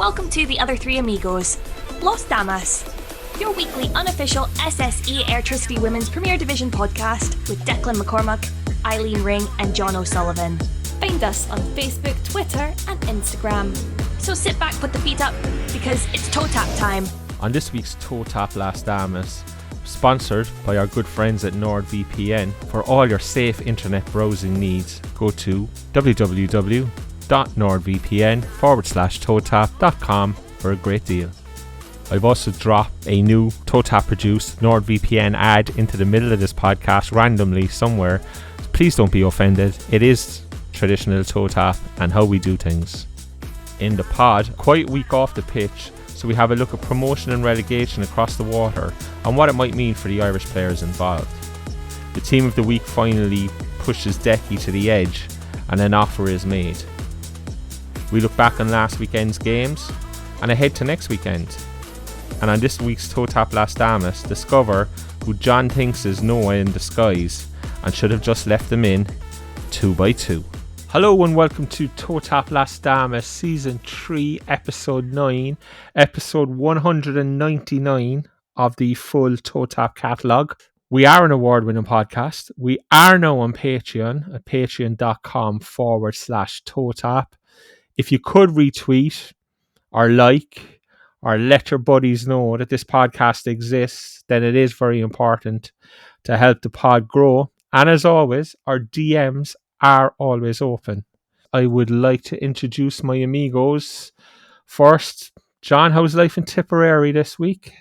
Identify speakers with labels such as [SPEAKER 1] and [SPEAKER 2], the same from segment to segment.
[SPEAKER 1] welcome to The Other Three Amigos, Los Damas, your weekly unofficial SSE Airtricity Women's Premier Division podcast with Declan McCormack, Eileen Ring and John O'Sullivan. Find us on Facebook, Twitter and Instagram. So sit back, put the feet up, because it's toe tap time.
[SPEAKER 2] On this week's Toe Tap Las Damas, sponsored by our good friends at NordVPN, for all your safe internet browsing needs, go to www.nordvpn/toetap.com for a great deal. I've also dropped a new Toe Tap produced NordVPN ad into the middle of this podcast randomly somewhere. Please don't be offended. It is traditional Toe Tap and how we do things. In the pod, quite a week off the pitch, so we have a look at promotion and relegation across the water and what it might mean for the Irish players involved. The team of the week finally pushes Decky to the edge and an offer is made. We look back on last weekend's games and ahead to next weekend. And on this week's Toe Tap Las Damas, discover who John thinks is Noah in disguise and should have just left them in 2x2. Hello and welcome to Toe Tap Las Damas Season 3, Episode 9, Episode 199 of the full Toe Tap catalogue. We are an award-winning podcast. We are now on Patreon at patreon.com/Toe Tap. If you could retweet or like or let your buddies know that this podcast exists, then it is very important to help the pod grow. And as always, our DMs are always open. I would like to introduce my amigos. First, John, how's life in Tipperary this week?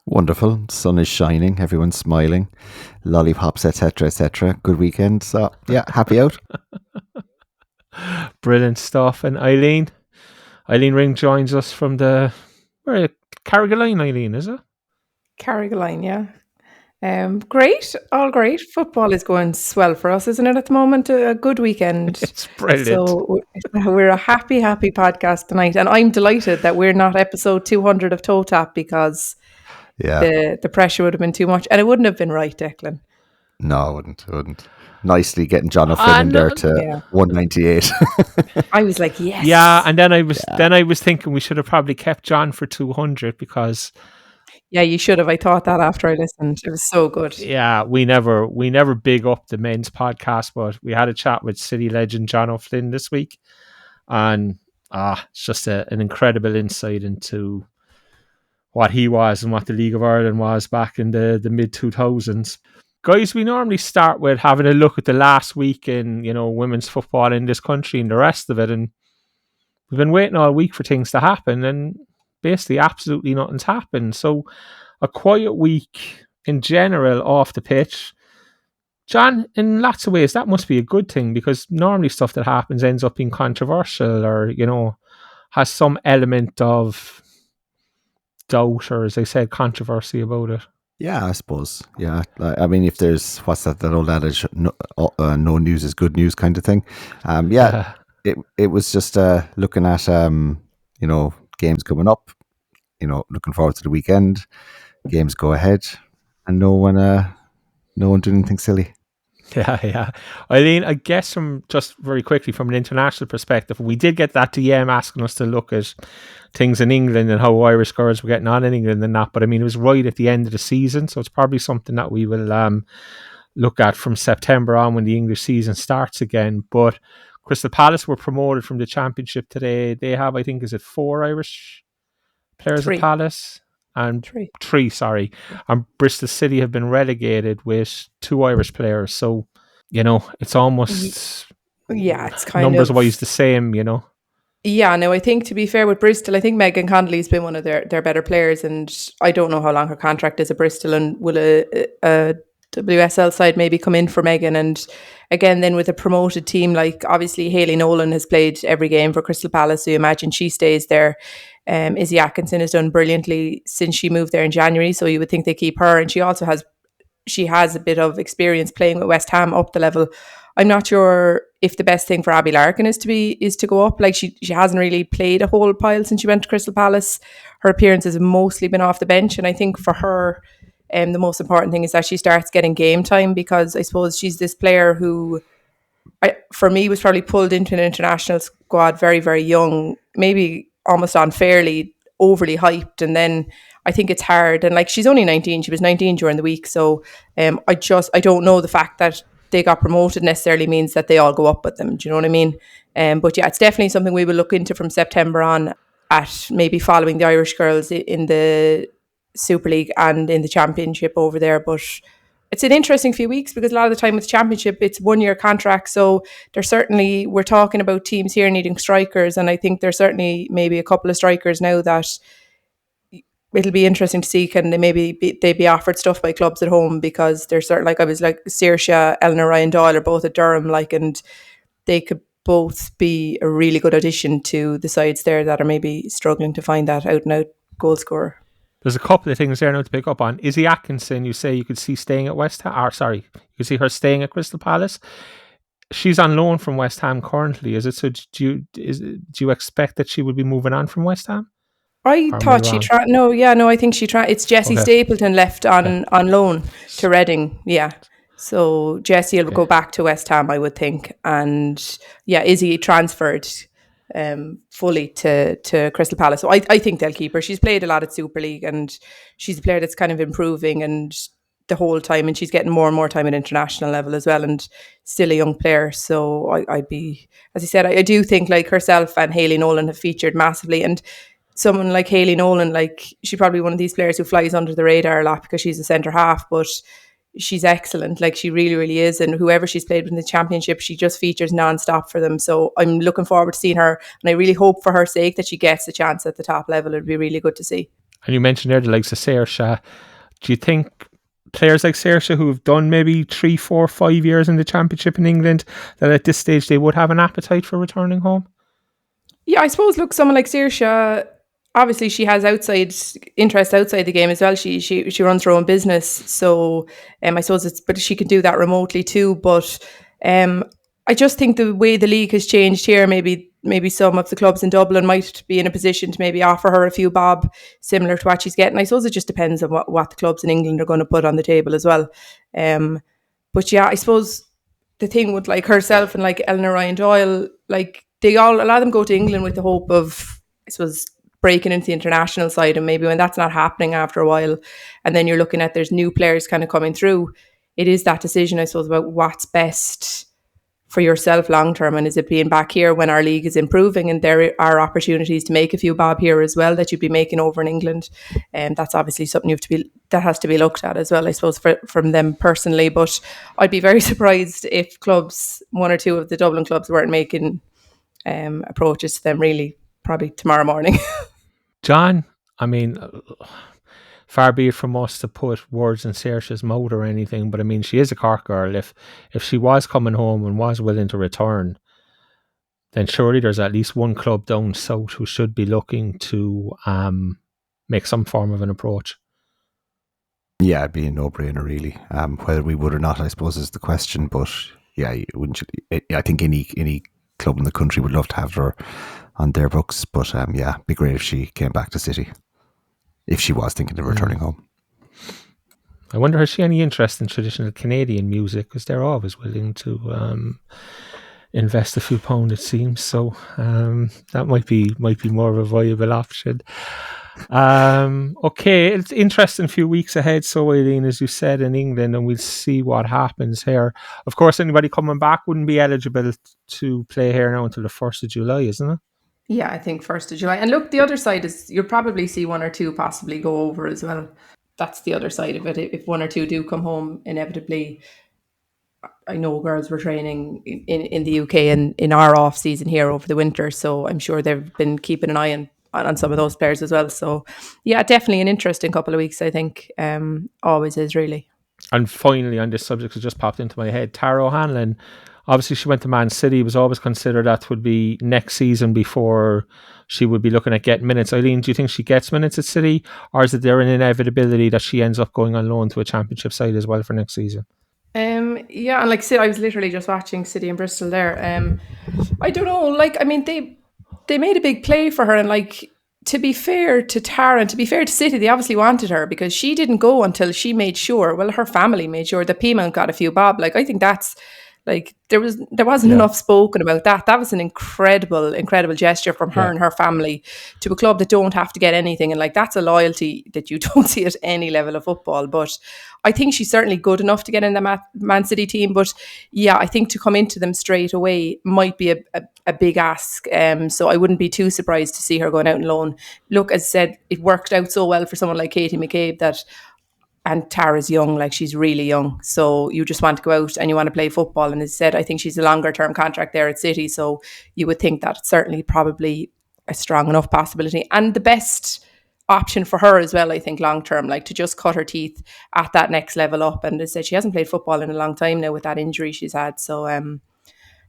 [SPEAKER 3] Wonderful. Sun is shining. Everyone's smiling. Lollipops, etc., etc. Good weekend. So, yeah, happy out.
[SPEAKER 2] Brilliant stuff. And Eileen Ring joins us from Carrigaline, Eileen, is it?
[SPEAKER 4] Carrigaline, yeah. Great, all great. Football is going swell for us, isn't it, at the moment? A good weekend.
[SPEAKER 2] It's brilliant.
[SPEAKER 4] So we're a happy podcast tonight. And I'm delighted that we're not episode 200 of Toe Tap because the pressure would have been too much. And it wouldn't have been right, Declan.
[SPEAKER 3] No, it wouldn't. Nicely getting John O'Flynn in there to 198.
[SPEAKER 4] I was like, yes.
[SPEAKER 2] Yeah, and then I was thinking we should have probably kept John for 200 because...
[SPEAKER 4] Yeah, you should have. I thought that after I listened. It was so good.
[SPEAKER 2] Yeah, we never big up the men's podcast, but we had a chat with City legend John O'Flynn this week. And it's just an incredible insight into what he was and what the League of Ireland was back in the mid-2000s. Guys, we normally start with having a look at the last week in, women's football in this country and the rest of it. And we've been waiting all week for things to happen, and basically absolutely nothing's happened. So a quiet week in general off the pitch. John, in lots of ways, that must be a good thing because normally stuff that happens ends up being controversial or, has some element of doubt or, as I said, controversy about it.
[SPEAKER 3] Yeah, I suppose. Yeah. I mean, if there's, what's that old adage, no news is good news kind of thing. It was just looking at, games coming up, looking forward to the weekend. Games go ahead, and no one doing anything silly.
[SPEAKER 2] Yeah. Eileen, I guess just very quickly from an international perspective, we did get that DM asking us to look at things in England and how Irish girls were getting on in England and that. But I mean, it was right at the end of the season, so it's probably something that we will look at from September on when the English season starts again. But Crystal Palace were promoted from the Championship today. They have, I think, is it 4 Irish players at Palace? And three, sorry. And Bristol City have been relegated with 2 Irish players. So, it's almost...
[SPEAKER 4] Yeah, it's kind
[SPEAKER 2] numbers-wise the same,
[SPEAKER 4] Yeah, no, I think to be fair with Bristol, I think Megan Connolly's been one of their better players, and I don't know how long her contract is at Bristol, and will a WSL side maybe come in for Megan. And again, then with a promoted team, like obviously Hayley Nolan has played every game for Crystal Palace, so you imagine she stays there. Izzy Atkinson has done brilliantly since she moved there in January, so you would think they keep her. And she also has a bit of experience playing with West Ham up the level. I'm not sure if the best thing for Abby Larkin is to go up. Like she hasn't really played a whole pile since she went to Crystal Palace. Her appearances have mostly been off the bench, and I think for her, the most important thing is that she starts getting game time, because I suppose she's this player who, for me, was probably pulled into an international squad very, very young. Maybe almost unfairly overly hyped. And then I think it's hard. And like, she's only 19. She was 19 during the week. So I don't know the fact that they got promoted necessarily means that they all go up with them. Do you know what I mean? But yeah, it's definitely something we will look into from September on, at maybe following the Irish girls in the Super League and in the Championship over there. But it's an interesting few weeks, because a lot of the time with Championship, it's 1-year contract. So we're talking about teams here needing strikers. And I think there's certainly maybe a couple of strikers now that it'll be interesting to see, can they be offered stuff by clubs at home, because they're certain, like I was like Saoirse, Eleanor Ryan Doyle are both at Durham, like, and they could both be a really good addition to the sides there that are maybe struggling to find that out and out goal scorer.
[SPEAKER 2] There's a couple of things there now to pick up on. Izzy Atkinson, you say you could see staying at West Ham, you could see her staying at Crystal Palace. She's on loan from West Ham currently, is it? So do you expect that she would be moving on from West Ham?
[SPEAKER 4] I thought she tried. No, I think she tried. It's Jessie Stapleton left on loan to Reading. Yeah. So Jessie will go back to West Ham, I would think. And yeah, Izzy transferred fully to Crystal Palace. So I think they'll keep her. She's played a lot at Super League, and she's a player that's kind of improving and the whole time, and she's getting more and more time at international level as well, and still a young player. So I'd be, as I said, I do think like herself and Hayley Nolan have featured massively. And someone like Hayley Nolan, like, she's probably one of these players who flies under the radar a lot because she's a centre half, but she's excellent. Like, she really, really is. And whoever she's played with in the Championship, she just features non-stop for them. So I'm looking forward to seeing her, and I really hope for her sake that she gets a chance at the top level. It'd be really good to see. And
[SPEAKER 2] you mentioned there the likes of Saoirse. Do you think players like Saoirse, who have done maybe 3, 4, 5 years in the Championship in England, that at this stage they would have an appetite for returning home?
[SPEAKER 4] Yeah, I suppose, look, someone like Saoirse, obviously she has interest outside the game as well. She runs her own business, so I suppose but she could do that remotely too. But I just think the way the league has changed here, maybe some of the clubs in Dublin might be in a position to maybe offer her a few bob similar to what she's getting. I suppose it just depends on what the clubs in England are going to put on the table as well. But yeah, I suppose the thing with like herself and like Eleanor Ryan Doyle, like a lot of them go to England with the hope of, I suppose, breaking into the international side, and maybe when that's not happening after a while, and then you're looking at there's new players kind of coming through, it is that decision, I suppose, about what's best for yourself long term, and is it being back here when our league is improving and there are opportunities to make a few bob here as well that you'd be making over in England, and that's obviously something that has to be looked at as well, I suppose, from them personally. But I'd be very surprised if clubs, 1 or 2 of the Dublin clubs, weren't making approaches to them really probably tomorrow morning.
[SPEAKER 2] John, I mean, far be it from us to put words in Saoirse's mouth or anything, but I mean, she is a Cork girl. If she was coming home and was willing to return, then surely there's at least one club down south who should be looking to make some form of an approach.
[SPEAKER 3] Yeah, it'd be a no-brainer, really. Whether we would or not, I suppose, is the question. But yeah, I think any club in the country would love to have her on their books. But yeah, it'd be great if she came back to City, if she was thinking of returning home.
[SPEAKER 2] I wonder, has she any interest in traditional Canadian music? Because they're always willing to invest a few pounds, it seems. So that might be more of a viable option. Okay, it's interesting few weeks ahead, so Aileen, as you said, in England, and we'll see what happens here. Of course, anybody coming back wouldn't be eligible to play here now until the 1st of July, isn't it?
[SPEAKER 4] Yeah, I think 1st of July. And look, the other side is you'll probably see 1 or 2 possibly go over as well. That's the other side of it. If 1 or 2 do come home, inevitably, I know girls were training in the UK and in our off season here over the winter, so I'm sure they've been keeping an eye on some of those players as well. So yeah, definitely an interesting couple of weeks, I think. Always is, really. And
[SPEAKER 2] finally, on this subject that just popped into my head, Tara O'Hanlon, obviously she went to Man City, was always considered that would be next season before she would be looking at getting minutes. Eileen, do you think she gets minutes at City, or is it there an inevitability that she ends up going on loan to a Championship side as well for next season?
[SPEAKER 4] Yeah, and like I was literally just watching City and Bristol there. I don't know, like, I mean, they made a big play for her, and like, to be fair to Tara and to be fair to City, they obviously wanted her because she didn't go until she made sure, well, her family made sure that Peamount got a few bob. Like, I think that's Like there wasn't enough spoken about that. That was an incredible gesture from her and her family to a club that don't have to get anything. And like, that's a loyalty that you don't see at any level of football. But I think she's certainly good enough to get in the Man City team. But yeah, I think to come into them straight away might be a big ask. So I wouldn't be too surprised to see her going out on loan. Look, as I said, it worked out so well for someone like Katie McCabe that, and Tara's young, like she's really young. So you just want to go out and you want to play football. And as I said, I think she's a longer term contract there at City. So you would think that it's certainly probably a strong enough possibility. And the best option for her as well, I think, long term, like to just cut her teeth at that next level up. And as I said, she hasn't played football in a long time now with that injury she's had. So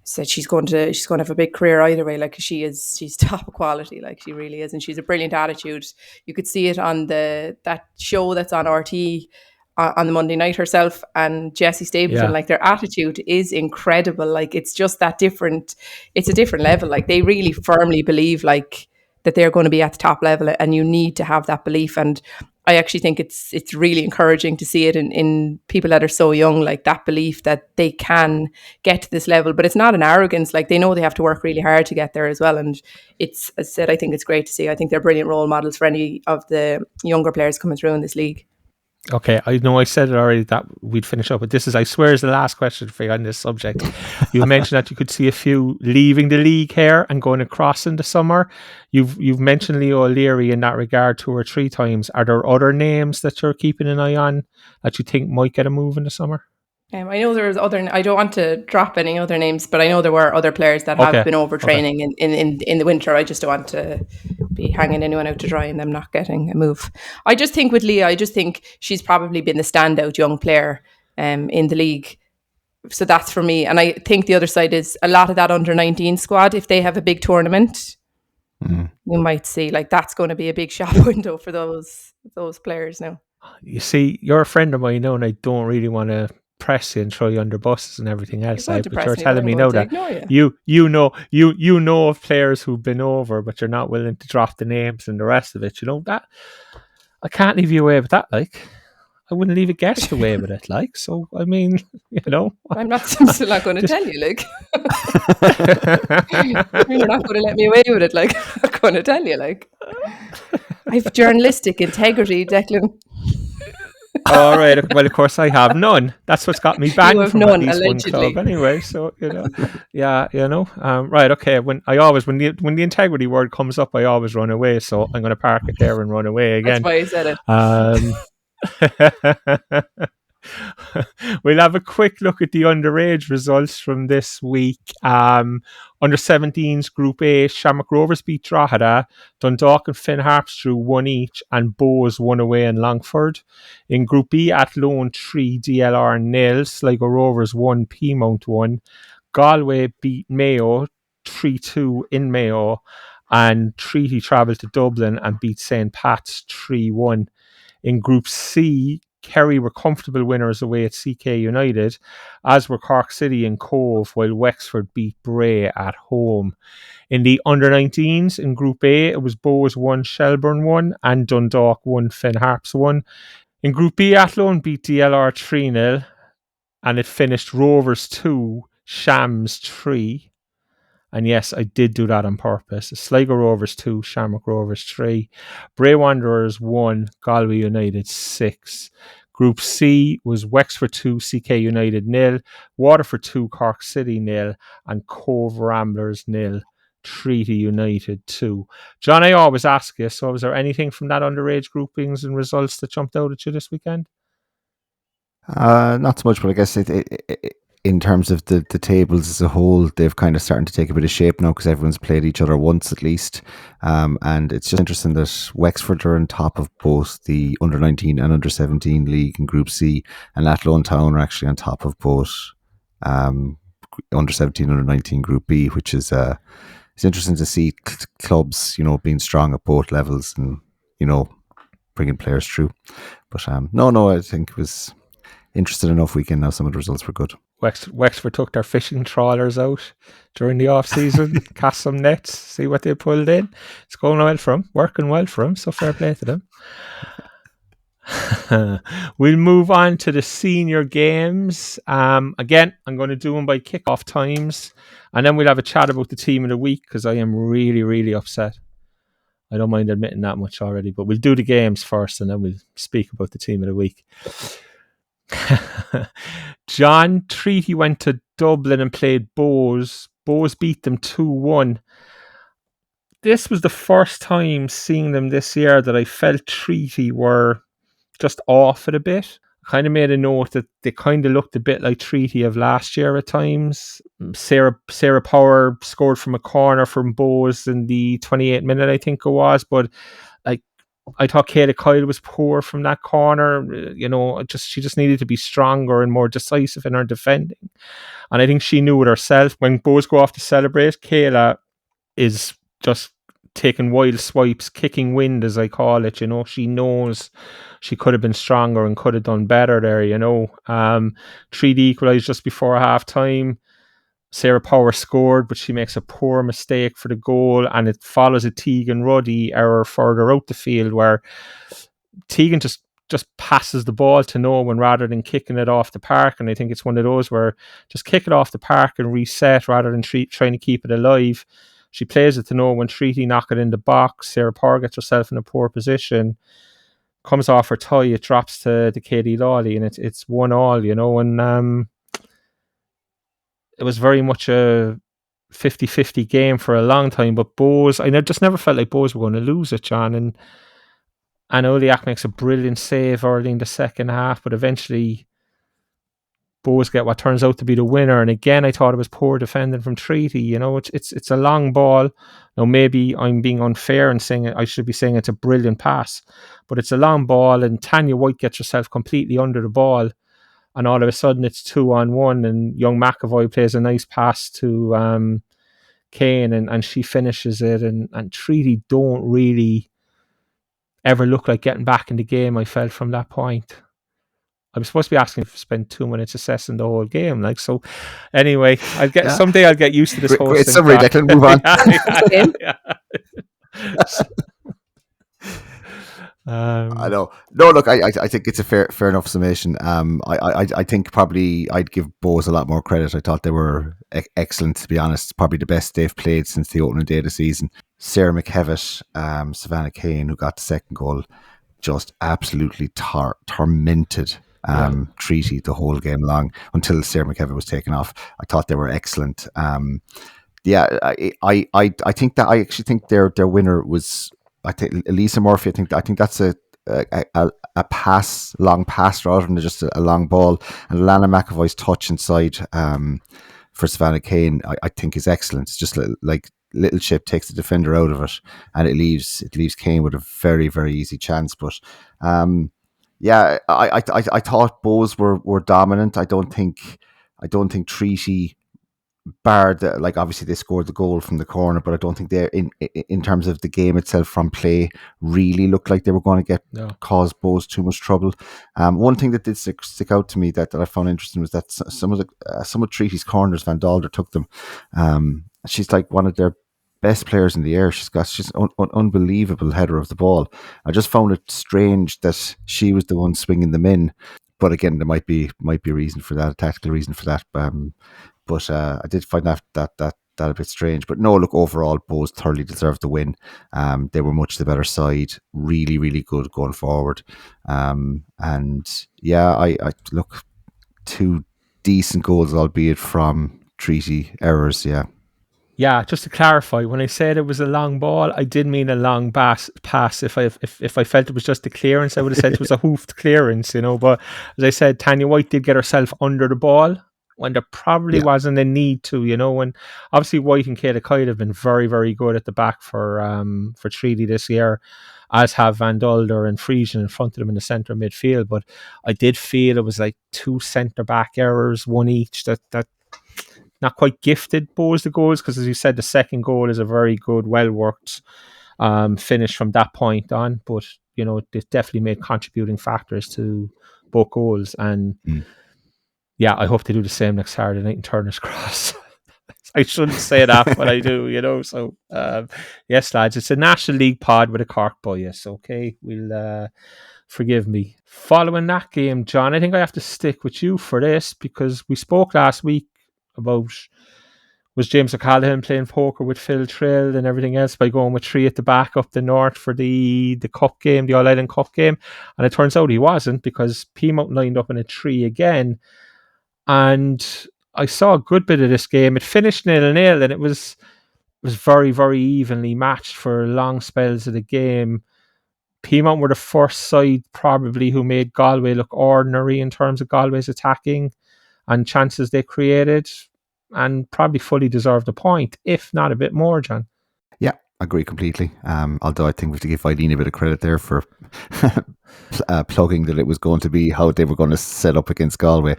[SPEAKER 4] said she's going to have a big career either way. Like she's top quality, like she really is, and she's a brilliant attitude. You could see it on that show that's on RT on the Monday night herself and Jessie Stapleton. Like their attitude is incredible. Like it's just that different. It's a different level. Like they really firmly believe like that they're going to be at the top level, and you need to have that belief. And I actually think it's really encouraging to see it in people that are so young, like that belief that they can get to this level. But it's not an arrogance. Like they know they have to work really hard to get there as well. And it's, as I said, I think it's great to see. I think they're brilliant role models for any of the younger players coming through in this league.
[SPEAKER 2] Okay, I know I said it already that we'd finish up, but this is, I swear, is the last question for you on this subject. You mentioned that you could see a few leaving the league here and going across in the summer. You've mentioned Leo O'Leary in that regard 2 or 3 times. Are there other names that you're keeping an eye on that you think might get a move in the summer?
[SPEAKER 4] I know there's I don't want to drop any other names, but I know there were other players that have been overtraining in the winter. I just don't want to be hanging anyone out to dry and them not getting a move. I just think with Leah, I just think she's probably been the standout young player in the league. So that's for me. And I think the other side is a lot of that under-19 squad, if they have a big tournament, you might see like that's going to be a big shop window for those players now. You
[SPEAKER 2] see, you're a friend of mine now, and I don't really want to press you and throw you under buses and everything else. But you're telling me now that you know of players who've been over, but you're not willing to drop the names and the rest of it. You know that I can't leave you away with that. Like I wouldn't leave a guest away with it. Like so, I mean, you know,
[SPEAKER 4] I'm still not going to tell you. Like you're not going to let me away with it. Like I'm not going to tell you. Like I've journalistic integrity, Declan.
[SPEAKER 2] All right. Well, of course, I have none. That's what's got me banned from
[SPEAKER 4] none,
[SPEAKER 2] at least
[SPEAKER 4] allegedly.
[SPEAKER 2] one club, anyway. So you know, yeah, you know. Right. Okay. When the integrity word comes up, I always run away. So I'm going to park it there and run away again.
[SPEAKER 4] That's why I said
[SPEAKER 2] it. We'll have a quick look at the underage results from this week. Under 17s Group A, Shamrock Rovers beat Drogheda, Dundalk and Finn Harps drew 1 each, and Bows 1 away in Longford. In Group B, Athlone 3, DLR 0, Sligo Rovers 1, Peamount 1. Galway beat Mayo 3-2 in Mayo, and Treaty travelled to Dublin and beat St. Pat's 3-1. In Group C, Kerry were comfortable winners away at CK United, as were Cork City and Cove, while Wexford beat Bray at home. In the under-19s, in Group A, it was Bows 1, Shelburne 1, and Dundalk 1, Finn Harps 1. In Group B, Athlone beat DLR 3-0, and it finished Rovers 2, Shams 3. And yes, I did do that on purpose. Sligo Rovers 2, Shamrock Rovers 3. Bray Wanderers 1, Galway United 6. Group C was Wexford 2, CK United 0, Waterford 2, Cork City 0, and Cove Ramblers 0, Treaty United 2. John, I always ask you, so was there anything from that underage groupings and results that jumped out at you this weekend?
[SPEAKER 3] Not so much, but I guess in terms of the tables as a whole, they've kind of starting to take a bit of shape now because everyone's played each other once at least. And it's just interesting that Wexford are on top of both the under-19 and under-17 league in Group C, and Athlone Town are actually on top of both under-17 and under-19 Group B, which is it's interesting to see clubs, you know, being strong at both levels and, you know, bringing players through. But no, I think it was interesting enough weekend now. Some of the results were good.
[SPEAKER 2] Wexford took their fishing trawlers out during the off-season, cast some nets, see what they pulled in. It's going well for them, working well for them, so fair play to them. We'll move on to the senior games. Again, I'm going to do them by kickoff times, and then we'll have a chat about the team of the week, because I am really, really upset. I don't mind admitting that much already, but we'll do the games first, and then we'll speak about the team of the week. John Treaty went to Dublin and played Bohs. Bohs beat them 2-1. This was the first time seeing them this year that I felt Treaty were just off it a bit. I kind of made a note that they kind of looked a bit like Treaty of last year at times. Sarah Power scored from a corner from Bohs in the 28th minute, I think it was, but like, I thought Kayla Kyle was poor from that corner. She just needed to be stronger and more decisive in her defending. And I think she knew it herself. When Bohs go off to celebrate, Kayla is just taking wild swipes, kicking wind, as I call it. She knows she could have been stronger and could have done better there. 3D equalised just before half time. Sarah Power scored, but she makes a poor mistake for the goal, and it follows a Tegan Ruddy error further out the field, where Tegan just passes the ball to no one rather than kicking it off the park. And I think it's one of those where just kick it off the park and reset rather than trying to keep it alive. She plays it to no one. Treaty knock it in the box. Sarah Power gets herself in a poor position, comes off her tie. It drops to Katie Lawley, and it's 1-1, and it was very much a 50-50 game for a long time. But Bohs, I just never felt like Bohs were going to lose it, John. And Oliak makes a brilliant save early in the second half, but eventually Bohs get what turns out to be the winner. And again, I thought it was poor defending from Treaty. It's a long ball. Now, maybe I'm being unfair and saying I should be saying it's a brilliant pass, but it's a long ball, and Tanya White gets herself completely under the ball, and all of a sudden it's 2-on-1, and young McAvoy plays a nice pass to Kane, and she finishes it, and Treaty don't really ever look like getting back in the game, I felt, from that point. I'm supposed to be asking if I spend 2 minutes assessing the whole game. Someday I'll get used to this whole thing.
[SPEAKER 3] Great summary, Declan. Move on. I know. No, look, I think it's a fair enough summation. I think probably I'd give Bohs a lot more credit. I thought they were excellent, to be honest. Probably the best they've played since the opening day of the season. Sarah McKevitt, Savannah Kane, who got the second goal, just absolutely tormented Treaty the whole game long until Sarah McKevitt was taken off. I thought they were excellent. I think that I actually think their winner was, I think, Elisa Murphy. I think that's a long pass rather than just a long ball. And Lana McAvoy's touch inside for Savannah Kane, I think, is excellent. It's just like little chip takes the defender out of it, and it leaves Kane with a very, very easy chance. But I thought Bohs were dominant. I don't think Treaty, barred obviously they scored the goal from the corner, but I don't think they in terms of the game itself from play really looked like they were going to cause Bohs too much trouble. One thing that did stick out to me that I found interesting was that some of Treaty's corners, Van Dalder took them. She's like one of their best players in the air. She's an unbelievable header of the ball. I just found it strange that she was the one swinging them in. But again, there might be a reason for that, a tactical reason for that. But I did find that a bit strange. But no, look, overall, Bohs thoroughly deserved the win. They were much the better side. Really, really good going forward. And yeah, I look, 2 decent goals, albeit from Treaty errors.
[SPEAKER 2] Yeah, just to clarify, when I said it was a long ball, I did mean a long pass. If I felt it was just a clearance, I would have said it was a hoofed clearance, But as I said, Tanya White did get herself under the ball when there probably wasn't a need to, And obviously White and Kayla Kyle have been very, very good at the back for Treaty this year, as have Van Dulder and Friesen in front of them in the centre midfield. But I did feel it was like 2 centre back errors, one each, that not quite gifted Bohs the goals, because as you said, the second goal is a very good, well-worked finish from that point on. But, they definitely made contributing factors to both goals. And I hope they do the same next Saturday night in Turner's Cross. I shouldn't say that, but I do, So, yes, lads, it's a National League pod with a Cork bias. Okay, we'll forgive me. Following that game, John, I think I have to stick with you for this because we spoke last week about was James O'Callaghan playing poker with Phil Trill and everything else by going with 3 at the back up the north for the cup game, the All Ireland Cup game, and it turns out he wasn't because Peamount lined up in a 3 again, and I saw a good bit of this game. It finished 0-0 and it was very, very evenly matched for long spells of the game. Peamount were the first side probably who made Galway look ordinary in terms of Galway's attacking and chances they created, and probably fully deserved a point, if not a bit more, John.
[SPEAKER 3] Yeah, I agree completely. Although I think we have to give Eileen a bit of credit there for plugging that it was going to be how they were going to set up against Galway.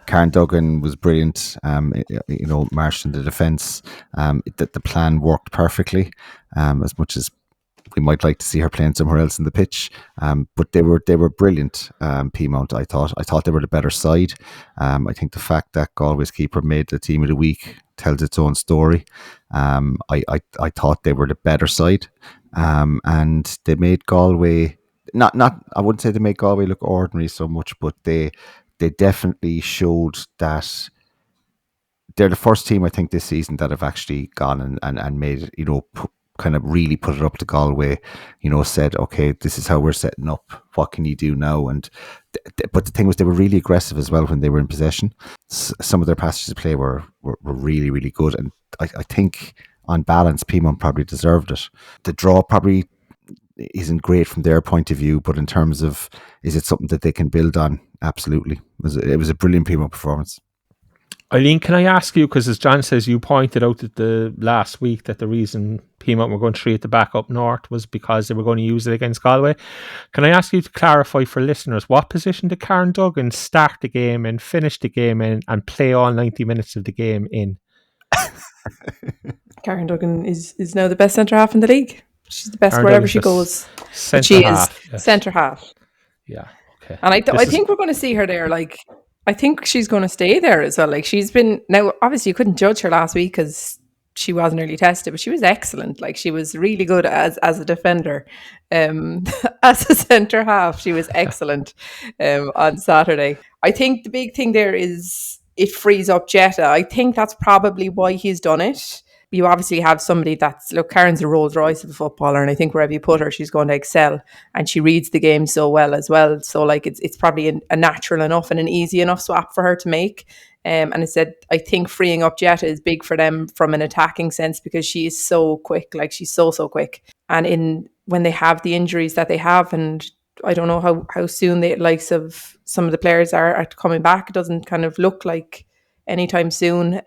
[SPEAKER 3] Karen Duggan was brilliant. Marshalling the defence. The plan worked perfectly. As much as we might like to see her playing somewhere else in the pitch, but they were brilliant. Peamount, I thought they were the better side. I think the fact that Galway's keeper made the team of the week tells its own story. I thought they were the better side, and they made Galway not. I wouldn't say they made Galway look ordinary so much, but they definitely showed that they're the first team I think this season that have actually gone and made kind of really put it up to Galway, said, okay, this is how we're setting up. What can you do now? And but the thing was, they were really aggressive as well when they were in possession. Some of their passages of play were really, really good. And I think on balance, Peamount probably deserved it. The draw probably isn't great from their point of view, but in terms of, is it something that they can build on? Absolutely. It was a brilliant Peamount performance.
[SPEAKER 2] Eileen, can I ask you, because as John says, you pointed out that the last week that the reason Peamount were going 3 at the back up north was because they were going to use it against Galway. Can I ask you to clarify for listeners, what position did Karen Duggan start the game and finish the game in and play all 90 minutes of the game in?
[SPEAKER 4] Karen Duggan is now the best centre half in the league. She's the best Karen wherever she goes.
[SPEAKER 2] She is
[SPEAKER 4] centre half.
[SPEAKER 2] Yeah. Okay.
[SPEAKER 4] And I think we're going to see her there. Like, I think she's going to stay there as well. Like, she's been, now obviously you couldn't judge her last week because she wasn't really tested, but she was excellent. Like, she was really good as a defender. As a centre half, she was excellent on Saturday. I think the big thing there is it frees up Jetta. I think that's probably why he's done it. You obviously have somebody Karen's a Rolls Royce of a footballer, and I think wherever you put her, she's going to excel, and she reads the game so well as well. So like it's probably a natural enough and an easy enough swap for her to make. And I said, I think freeing up Jetta is big for them from an attacking sense because she is so quick, like she's so quick. And when they have the injuries that they have, and I don't know how soon the likes of some of the players are coming back, it doesn't kind of look like anytime soon.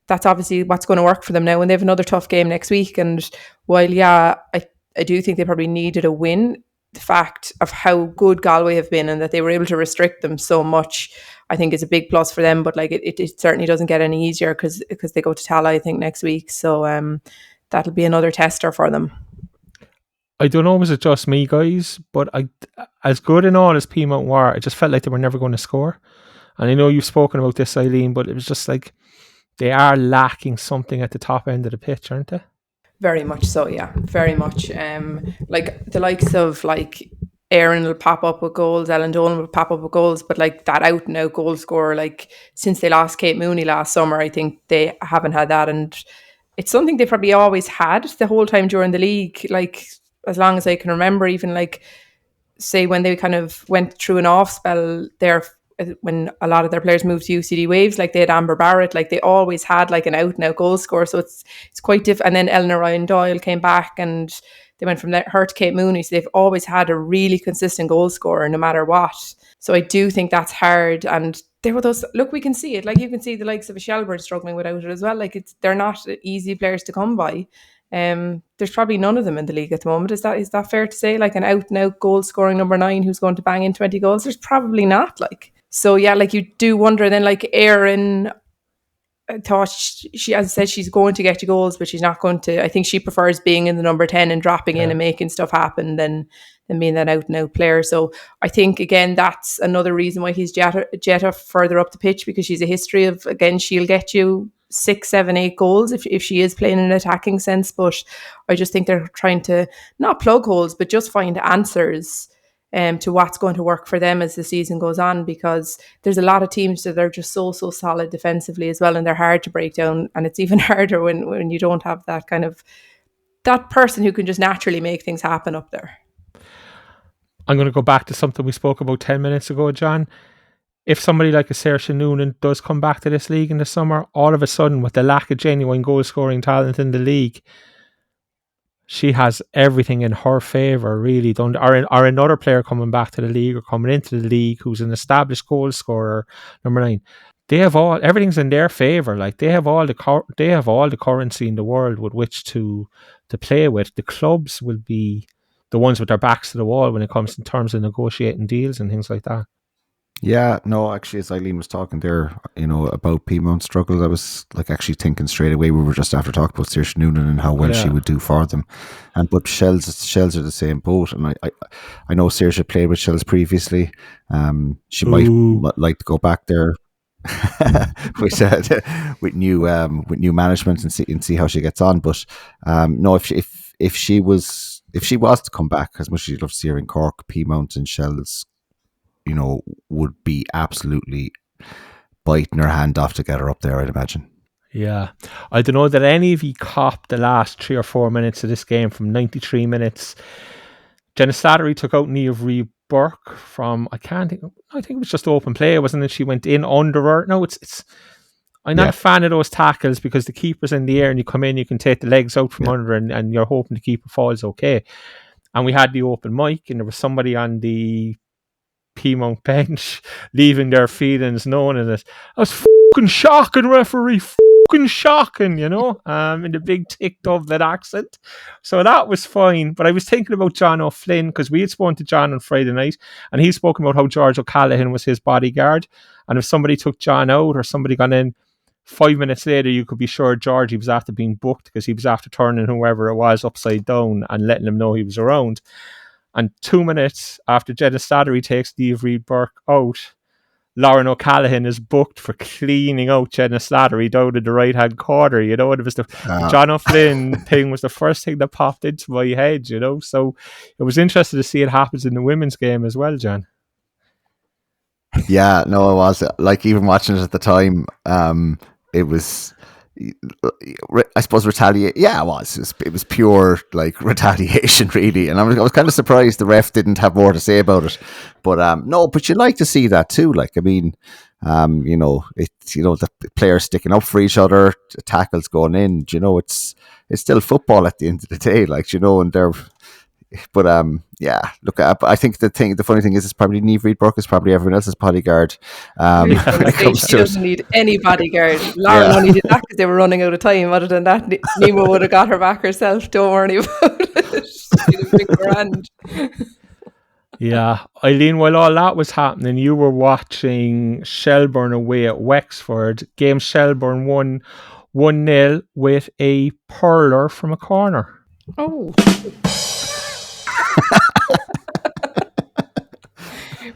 [SPEAKER 4] That's obviously what's going to work for them now. And they have another tough game next week. And while, I do think they probably needed a win, the fact of how good Galway have been and that they were able to restrict them so much, I think is a big plus for them. But like it certainly doesn't get any easier because they go to Tala, I think, next week. So that'll be another tester for them.
[SPEAKER 2] I don't know, was it just me, guys? But as good and all as Peamount were, I just felt like they were never going to score. And I know you've spoken about this, Eileen, but it was just like, they are lacking something at the top end of the pitch, aren't they?
[SPEAKER 4] Very much so, yeah. Very much. Like the likes of like Aaron will pop up with goals, Ellen Dolan will pop up with goals, but like that out and out goal scorer, like since they lost Kate Mooney last summer, I think they haven't had that. And it's something they probably always had the whole time during the league, like as long as I can remember, even like say when they kind of went through an off spell there, when a lot of their players moved to UCD Waves, like they had Amber Barrett, like they always had like an out and out goal scorer. So it's quite different. And then Eleanor Ryan Doyle came back and they went from her to Kate Mooney. So they've always had a really consistent goal scorer no matter what. So I do think that's hard. And there were those, look, we can see it. Like you can see the likes of a Shelburne struggling without it as well. Like they're not easy players to come by. There's probably none of them in the league at the moment. Is that fair to say? Like an out and out goal scoring number 9 who's going to bang in 20 goals? There's probably not. Like, so yeah, like you do wonder then, like Erin, I thought she, as I said, she's going to get you goals, but she's not going to. I think she prefers being in the number 10 and dropping in and making stuff happen than being that out and out player. So I think again that's another reason why he's Jetta further up the pitch, because she's a history of, again, she'll get you 6, 7, 8 goals if she is playing in an attacking sense. But I just think they're trying to not plug holes, but just find answers to what's going to work for them as the season goes on, because there's a lot of teams that are just so solid defensively as well, and they're hard to break down, and it's even harder when you don't have that kind of that person who can just naturally make things happen up there.
[SPEAKER 2] I'm going to go back to something we spoke about 10 minutes ago, John. If somebody like a Saoirse Noonan does come back to this league in the summer, all of a sudden, with the lack of genuine goal-scoring talent in the league, she has everything in her favour, really. Or another player coming back to the league or coming into the league who's an established goal scorer, number 9. They have everything's in their favour. Like they have all the currency in the world with which to play with. The clubs will be the ones with their backs to the wall when it comes in terms of negotiating deals and things like that.
[SPEAKER 3] Yeah, no, actually, as Eileen was talking there, about Piedmont's struggles, I was like actually thinking straight away. We were just after talking about Saoirse Noonan and how well she would do for them, but Shells are the same boat, and I know Saoirse played with Shells previously. She might like to go back there with new management and see how she gets on. But no, if she was to come back, as much as you'd love to see her in Cork, Piedmont and Shells, would be absolutely biting her hand off to get her up there, I'd imagine.
[SPEAKER 2] Yeah. I don't know that any of you copped the last 3 or 4 minutes of this game from 93 minutes. Jenna Slattery took out Niamh Reid Burke from, I think it was just open play, wasn't it? She went in under her. No, I'm not a fan of those tackles because the keeper's in the air and you come in, you can take the legs out from under and you're hoping the keeper falls okay. And we had the open mic and there was somebody on the Piedmont bench leaving their feelings known as it. I was fucking shocking, referee, fucking shocking, in the big ticked up that accent. So that was fine. But I was thinking about John O'Flynn because we had spoken to John on Friday night and he's spoken about how George O'Callaghan was his bodyguard. And if somebody took John out or somebody gone in, 5 minutes later, you could be sure Georgie was after being booked because he was after turning whoever it was upside down and letting them know he was around. And 2 minutes after Jenna Slattery takes Niamh Reid Burke out, Lauren O'Callaghan is booked for cleaning out Jenna Slattery down in the right-hand corner. It was the John O'Flynn thing was the first thing that popped into my head, So it was interesting to see it happens in the women's game as well, John.
[SPEAKER 3] Yeah, no, it was. Like, even watching it at the time, it was... I suppose retaliate. Yeah, it was. It was pure retaliation, really. And I was kind of surprised the ref didn't have more to say about it. But no, but you'd like to see that too. It's the players sticking up for each other, tackles going in. It's still football at the end of the day. And they're. But look, I think the funny thing is, it's probably Niamh Reid Burke is probably everyone else's bodyguard. When it comes
[SPEAKER 4] she doesn't need any bodyguard. Lauren only did that because they were running out of time. Other than that, Nemo would have got her back herself. Don't worry about it. She's a big brand.
[SPEAKER 2] Yeah, Eileen, while all that was happening, you were watching Shelbourne away at Wexford. Game Shelbourne won 1-0 with a purler from a corner.
[SPEAKER 4] Oh.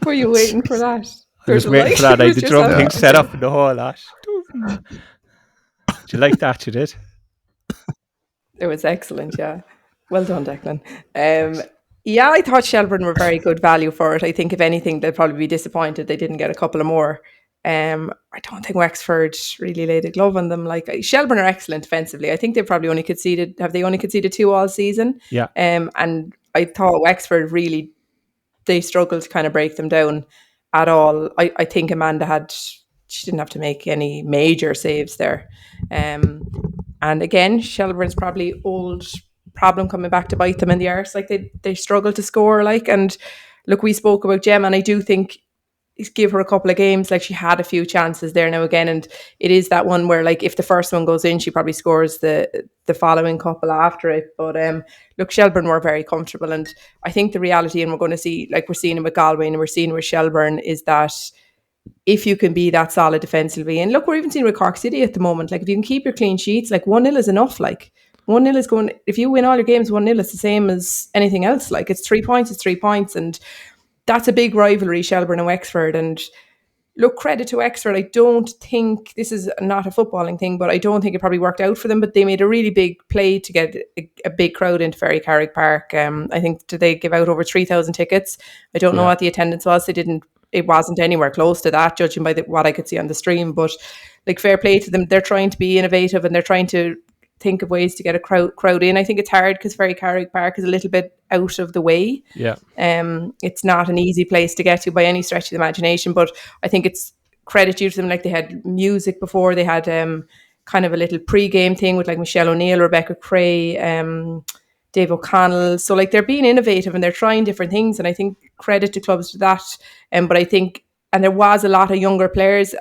[SPEAKER 4] Were you waiting for that?
[SPEAKER 2] I was waiting for that. I had the drum thing set up in the hall, Ash. Did you like that? You did?
[SPEAKER 4] It was excellent, yeah. Well done, Declan. Yeah, I thought Shelbourne were very good value for it. I think, if anything, they'll probably be disappointed they didn't get a couple of more. I don't think Wexford really laid a glove on them. Shelbourne are excellent defensively. I think they've probably only conceded 2 all season?
[SPEAKER 2] Yeah.
[SPEAKER 4] And I thought Wexford really, they struggled to kind of break them down at all. I think Amanda she didn't have to make any major saves there. And again, Shelbourne's probably old problem coming back to bite them in the arse. They struggle to score. And look, we spoke about Gemma, and I do think give her a couple of games. She had a few chances there now again, and it is that one where if the first one goes in, she probably scores the following couple after it. But look, Shelbourne were very comfortable, and I think the reality, and we're going to see, we're seeing it with Galway and we're seeing it with Shelbourne, is that if you can be that solid defensively, and look, we're even seeing with Cork City at the moment, if you can keep your clean sheets, 1-0 is enough. 1-0 is going, if you win all your games 1-0, it's the same as anything else. It's 3 points, it's 3 points, and that's a big rivalry, Shelbourne and Wexford. And look, credit to Wexford. I don't think this is not a footballing thing, but I don't think it probably worked out for them. But they made a really big play to get a big crowd into Ferry Carrick Park. I think they give out over 3,000 tickets. I don't know what the attendance was. It wasn't anywhere close to that, judging by what I could see on the stream. But like, fair play to them. They're trying to be innovative and they're trying to think of ways to get a crowd in. I think it's hard because Ferry Carrick Park is a little bit out of the way.
[SPEAKER 2] Yeah.
[SPEAKER 4] It's not an easy place to get to by any stretch of the imagination, but I think it's credit due to them. Like, they had music before, they had kind of a little pre-game thing with like Michelle O'Neill, Rebecca Cray, Dave O'Connell. So like, they're being innovative and they're trying different things, and I think credit to clubs for that. But I think, and there was a lot of younger players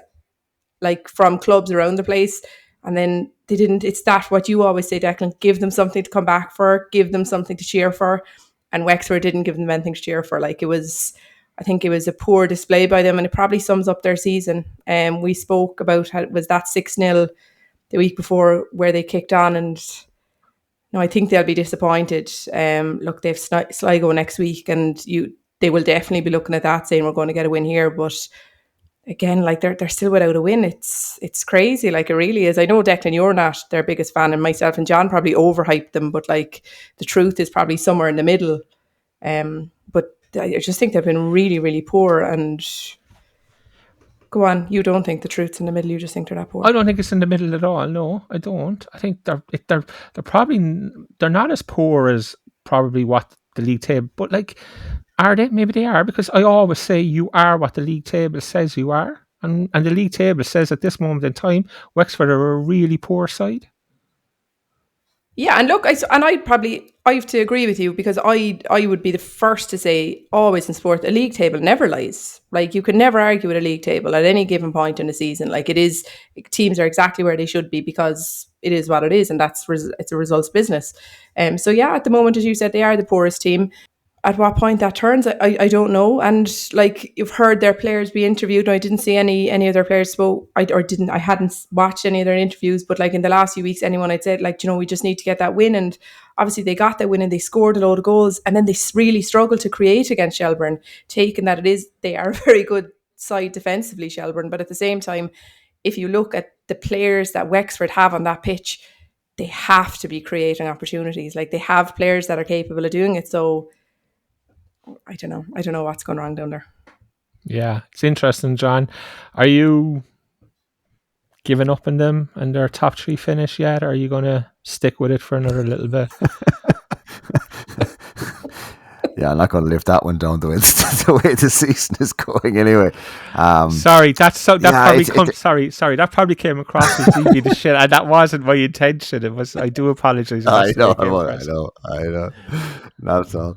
[SPEAKER 4] like from clubs around the place, and then they didn't. It's that what you always say, Declan, give them something to come back for, give them something to cheer for. And Wexford didn't give them anything to cheer for. Like, I think it was a poor display by them, and it probably sums up their season. We spoke about how it was that 6-0 the week before where they kicked on, and no, I think they'll be disappointed. Look, they've Sligo next week, and they will definitely be looking at that saying we're going to get a win here, but again, like, they're still without a win. It's crazy, like, it really is. I know, Declan, you're not their biggest fan, and myself and John probably overhyped them, but like, the truth is probably somewhere in the middle. But I just think they've been really, really poor. And go on, you don't think the truth's in the middle? You just think they're that poor?
[SPEAKER 2] I don't think it's in the middle at all. No, I don't. I think they're probably, they're not as poor as probably what the league table, but like, are they? Maybe they are, because I always say you are what the league table says you are. And the league table says at this moment in time, Wexford are a really poor side.
[SPEAKER 4] Yeah, and look, I have to agree with you, because I would be the first to say, always in sport, a league table never lies. Like, you can never argue with a league table at any given point in the season. Like, teams are exactly where they should be, because it is what it is, and it's a results business. So yeah, at the moment, as you said, they are the poorest team. At what point that turns, I don't know. And like, you've heard their players be interviewed. I didn't see any of their players I hadn't watched any of their interviews, but like, in the last few weeks, anyone I'd said, like, we just need to get that win. And obviously they got that win and they scored a load of goals, and then they really struggled to create against Shelbourne, taking that they are a very good side defensively, Shelbourne. But at the same time, if you look at the players that Wexford have on that pitch, they have to be creating opportunities. Like, they have players that are capable of doing it. So I don't know what's going wrong down there.
[SPEAKER 2] Yeah, it's interesting, John. Are you giving up on them and their top 3 finish yet, or are you going to stick with it for another little bit?
[SPEAKER 3] Yeah, I'm not going to lift that one down the way the season is going anyway.
[SPEAKER 2] Sorry, that probably came across as easy the shit, and that wasn't my intention. It was. I do apologize.
[SPEAKER 3] I know. Not at all.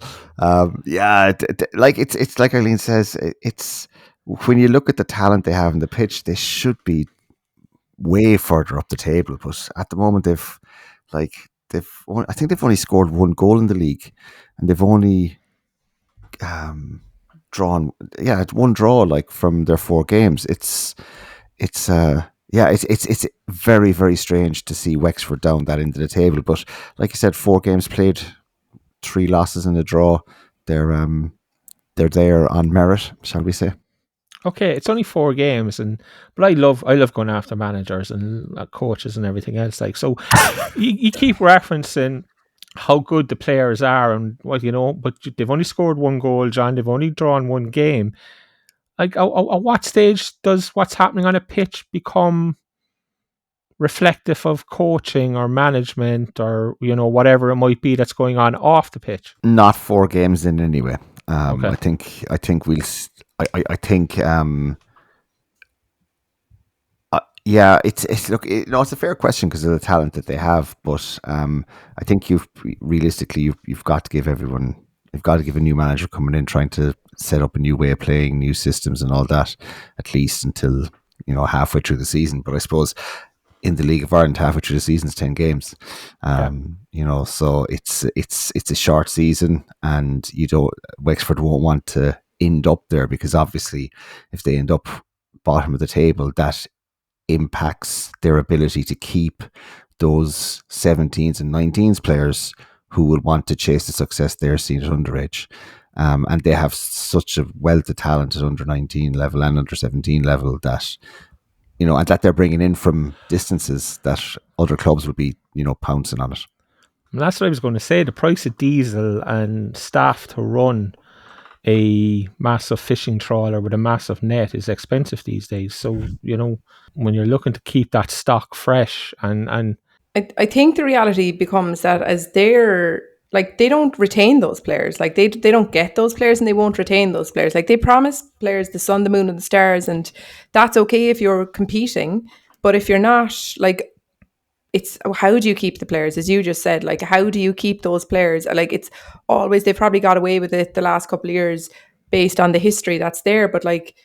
[SPEAKER 3] Like, it's like Eileen says. It's when you look at the talent they have in the pitch, they should be way further up the table. But at the moment, I think they've only scored 1 goal in the league, and they've only drawn 1 draw, like, from their 4 games. It's very, very strange to see Wexford down that end of the table. But like you said, 4 games played, 3 losses and a draw. They're there on merit, shall we say?
[SPEAKER 2] Okay, it's only 4 games, but I love going after managers and coaches and everything else. Like, so you keep referencing how good the players are, and but they've only scored 1 goal, John. They've only drawn 1 game. Like, at what stage does what's happening on a pitch become reflective of coaching or management, or whatever it might be that's going on off the pitch?
[SPEAKER 3] Not 4 games in anyway.
[SPEAKER 2] Okay.
[SPEAKER 3] I think we'll. I think. It's look. It's a fair question because of the talent that they have, but I think you've got to give everyone. You've got to give a new manager coming in, trying to set up a new way of playing, new systems, and all that, at least until halfway through the season. But I suppose in the League of Ireland, halfway through the season is 10 games. So it's a short season, and Wexford won't want to end up there, because obviously, if they end up bottom of the table, that impacts their ability to keep those 17s and 19s players who will want to chase the success they're seeing at underage. and they have such a wealth of talent at under 19 level and under 17 level that, and that they're bringing in from distances that other clubs would be, pouncing on it.
[SPEAKER 2] And that's what I was going to say. The price of diesel and staff to run a massive fishing trawler with a massive net is expensive these days. So, when you're looking to keep that stock fresh and
[SPEAKER 4] I think the reality becomes that as they're like, they don't retain those players. Like they don't get those players and they won't retain those players. Like they promise players the sun, the moon and the stars, and that's okay if you're competing. But if you're not, like, it's how do you keep the players? As you just said, like, how do you keep those players? Like, it's always, they've probably got away with it the last couple of years based on the history that's there. But like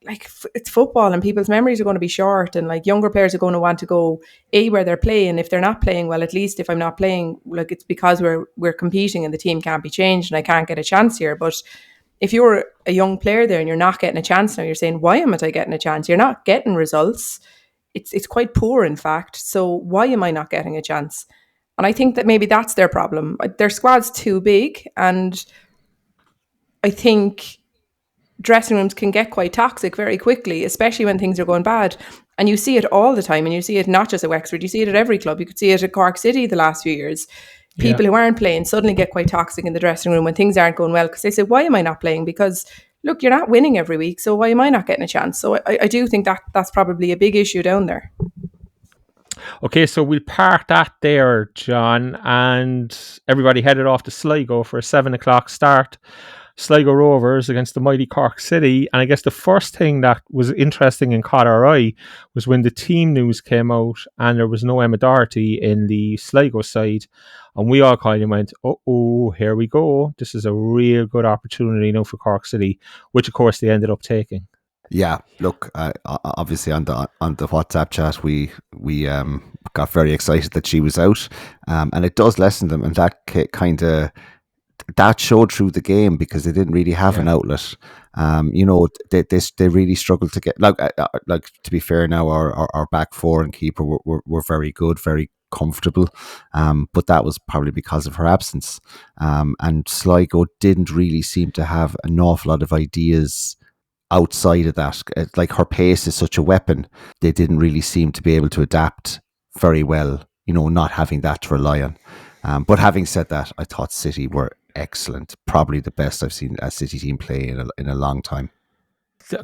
[SPEAKER 4] it's football and people's memories are going to be short, and like younger players are going to want to go where they're playing. If they're not playing well, at least if I'm not playing, like, it's because we're competing and the team can't be changed and I can't get a chance here. But if you're a young player there and you're not getting a chance now, you're saying, why am I getting a chance? You're not getting results. It's quite poor, in fact. So why am I not getting a chance? And I think that maybe that's their problem. Their squad's too big, and I think dressing rooms can get quite toxic very quickly, especially when things are going bad. And you see it all the time, and you see it not just at Wexford, you see it at every club. You could see it at Cork City the last few years. People who aren't playing suddenly get quite toxic in the dressing room when things aren't going well, because they say, why am I not playing? Because look, you're not winning every week, so why am I not getting a chance? So I do think that's probably a big issue down there.
[SPEAKER 2] Okay, so we'll park that there, John, and everybody headed off to Sligo for a 7:00 start. Sligo Rovers against the mighty Cork City. And I guess the first thing that was interesting and caught our eye was when the team news came out and there was no Emma Doherty in the Sligo side. And we all kind of went, oh, here we go. This is a real good opportunity now for Cork City, which of course they ended up taking.
[SPEAKER 3] Yeah, look, obviously on the WhatsApp chat, we got very excited that she was out, and it does lessen them, and that kind of that showed through the game because they didn't really have an outlet. They really struggled to get like to be fair now, our back four and keeper were very good, very comfortable, but that was probably because of her absence. And Sligo didn't really seem to have an awful lot of ideas outside of that. Like, her pace is such a weapon. They didn't really seem to be able to adapt very well, not having that to rely on. But having said that, I thought City were excellent. Probably the best I've seen a City team play in a long time.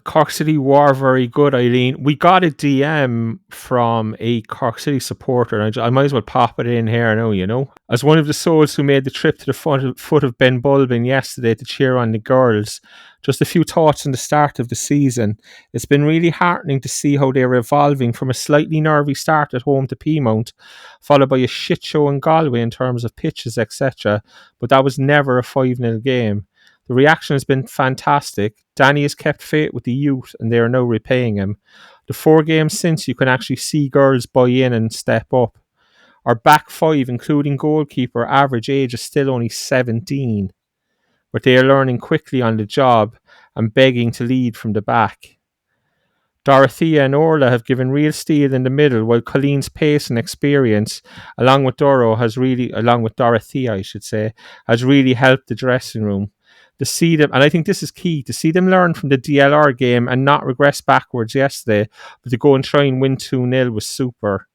[SPEAKER 2] Cork City were very good, Eileen. We got a DM from a Cork City supporter, and I might as well pop it in here now, As one of the souls who made the trip to the foot of Ben Bulbin yesterday to cheer on the girls, just a few thoughts on the start of the season. It's been really heartening to see how they're evolving from a slightly nervy start at home to Peamount, followed by a shit show in Galway in terms of pitches, etc. But that was never a 5-0 game. The reaction has been fantastic. Danny has kept faith with the youth and they are now repaying him. The 4 games since, you can actually see girls buy in and step up. Our back 5, including goalkeeper, average age is still only 17. But they are learning quickly on the job and begging to lead from the back. Dorothea and Orla have given real steel in the middle, while Colleen's pace and experience, along with Dorothea, I should say, has really helped the dressing room. To see them, and I think this is key, to see them learn from the DLR game and not regress backwards yesterday, but to go and try and win 2-0 was super.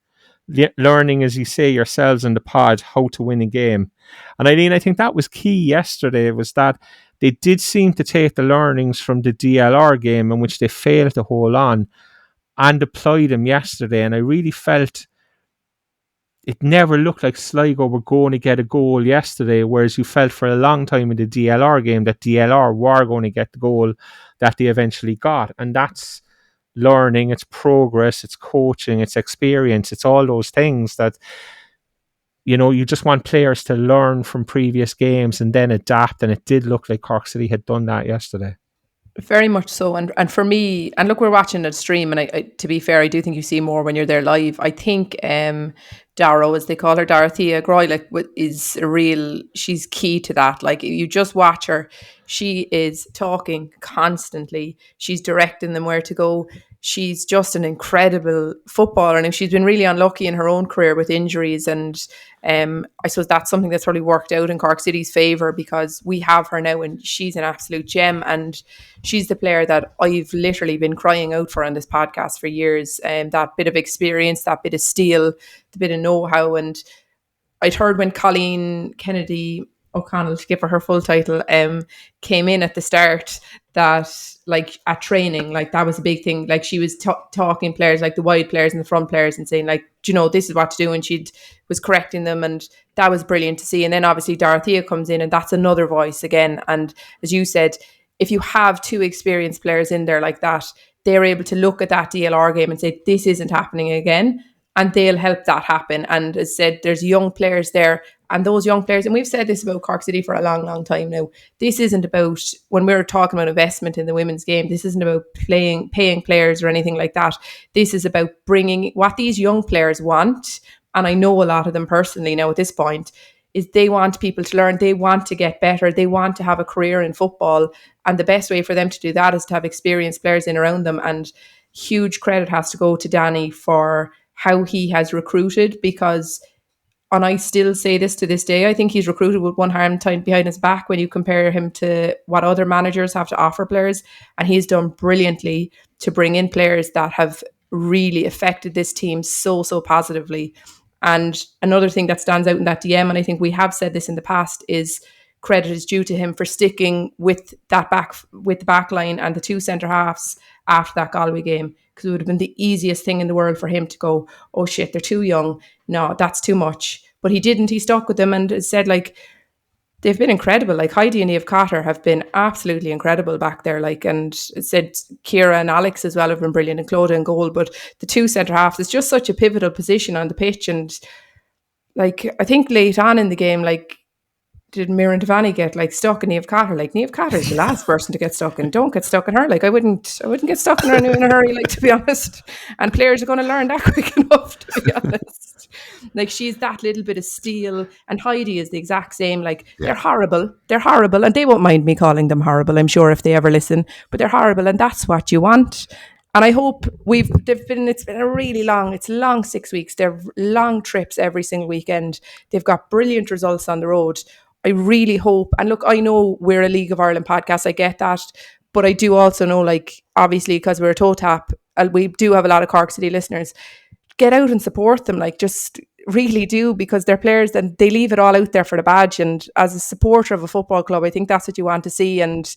[SPEAKER 2] Learning, as you say yourselves in the pod, how to win a game. And Eileen, I think that was key yesterday, was that they did seem to take the learnings from the DLR game, in which they failed to hold on, and apply them yesterday. And I really felt it never looked like Sligo were going to get a goal yesterday, whereas you felt for a long time in the DLR game that DLR were going to get the goal that they eventually got. And that's learning, it's progress, it's coaching, it's experience, it's all those things that, you just want players to learn from previous games and then adapt. And it did look like Cork City had done that yesterday.
[SPEAKER 4] Very much so. And for me, and look, we're watching the stream, and I to be fair, I do think you see more when you're there live. I think Darrow, as they call her, Dorothea Groy, she's key to that. Like, you just watch her. She is talking constantly. She's directing them where to go. she's just an incredible footballer, and she's been really unlucky in her own career with injuries. And I suppose that's something that's probably worked out in Cork City's favour, because we have her now and she's an absolute gem. And she's the player that I've literally been crying out for on this podcast for years. That bit of experience, that bit of steel, the bit of know-how. And I'd heard when Colleen Kennedy O'Connell, to give her full title, came in at the start, that like at training, like that was a big thing. Like she was talking players, like the wide players and the front players, and saying like, you know, this is what to do, and she was correcting them, and that was brilliant to see. And then obviously Dorothea comes in, and that's another voice again. And as you said, if you have two experienced players in there like that, they're able to look at that DLR game and say, this isn't happening again, and they'll help that happen. And as said, there's young players there, and those young players, and we've said this about Cork City for a long, long time now, this isn't about, when we're talking about investment in the women's game, this isn't about paying players or anything like that. This is about bringing what these young players want, and I know a lot of them personally now at this point, is they want people to learn, they want to get better, they want to have a career in football, and the best way for them to do that is to have experienced players in around them. And huge credit has to go to Danny for how he has recruited, because, and I still say this to this day, I think he's recruited with one hand tied behind his back when you compare him to what other managers have to offer players. And he's done brilliantly to bring in players that have really affected this team so positively. And another thing that stands out in that DM, and I think we have said this in the past, is credit is due to him for sticking with the back line and the two centre halves after that Galway game, because it would have been the easiest thing in the world for him to go, oh shit, they're too young, no, that's too much. But he didn't. He stuck with them and said, like, they've been incredible. Like Heidi and Eve Cotter have been absolutely incredible back there. Like, and it said Ciara and Alex as well have been brilliant, and Clodagh in goal. But the two centre halves, it's just such a pivotal position on the pitch. And like, I think late on in the game, like, did Miriam Devaney get like stuck in Niamh Cotter? Like, Niamh Cotter is the last person to get stuck in. Don't get stuck in her. Like, I wouldn't get stuck in her in a hurry, like, to be honest. And players are going to learn that quick enough, to be honest. Like, she's that little bit of steel, and Heidi is the exact same. Like, they're horrible, and they won't mind me calling them horrible, I'm sure, if they ever listen. But they're horrible, and that's what you want. And I hope it's been a really long, it's long 6 weeks. They're long trips every single weekend. They've got brilliant results on the road. I really hope, and look, I know we're a League of Ireland podcast, I get that, but I do also know, like, obviously, because we're a TOTW, we do have a lot of Cork City listeners, get out and support them, like, just really do, because they're players and they leave it all out there for the badge. And as a supporter of a football club, I think that's what you want to see. And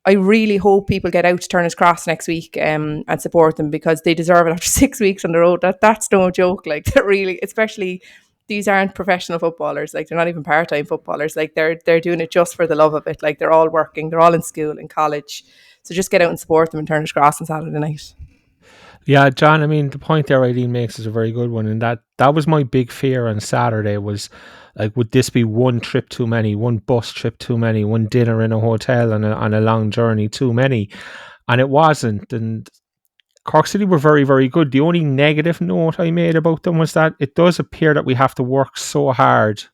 [SPEAKER 4] I really hope people get out to Turner's Cross next week and support them, because they deserve it after 6 weeks on the road. That's no joke. Like, they're really, especially, these aren't professional footballers. Like, they're not even part-time footballers. Like, they're doing it just for the love of it. Like, they're all working. They're all in school, in college. So just get out and support them in Turner's Cross on Saturday night.
[SPEAKER 2] Yeah, John, I mean, the point there Eileen makes is a very good one. And that was my big fear on Saturday, was, like, would this be one trip too many, one bus trip too many, one dinner in a hotel on a long journey too many? And it wasn't. And Cork City were very, very good. The only negative note I made about them was that it does appear that we have to work so hard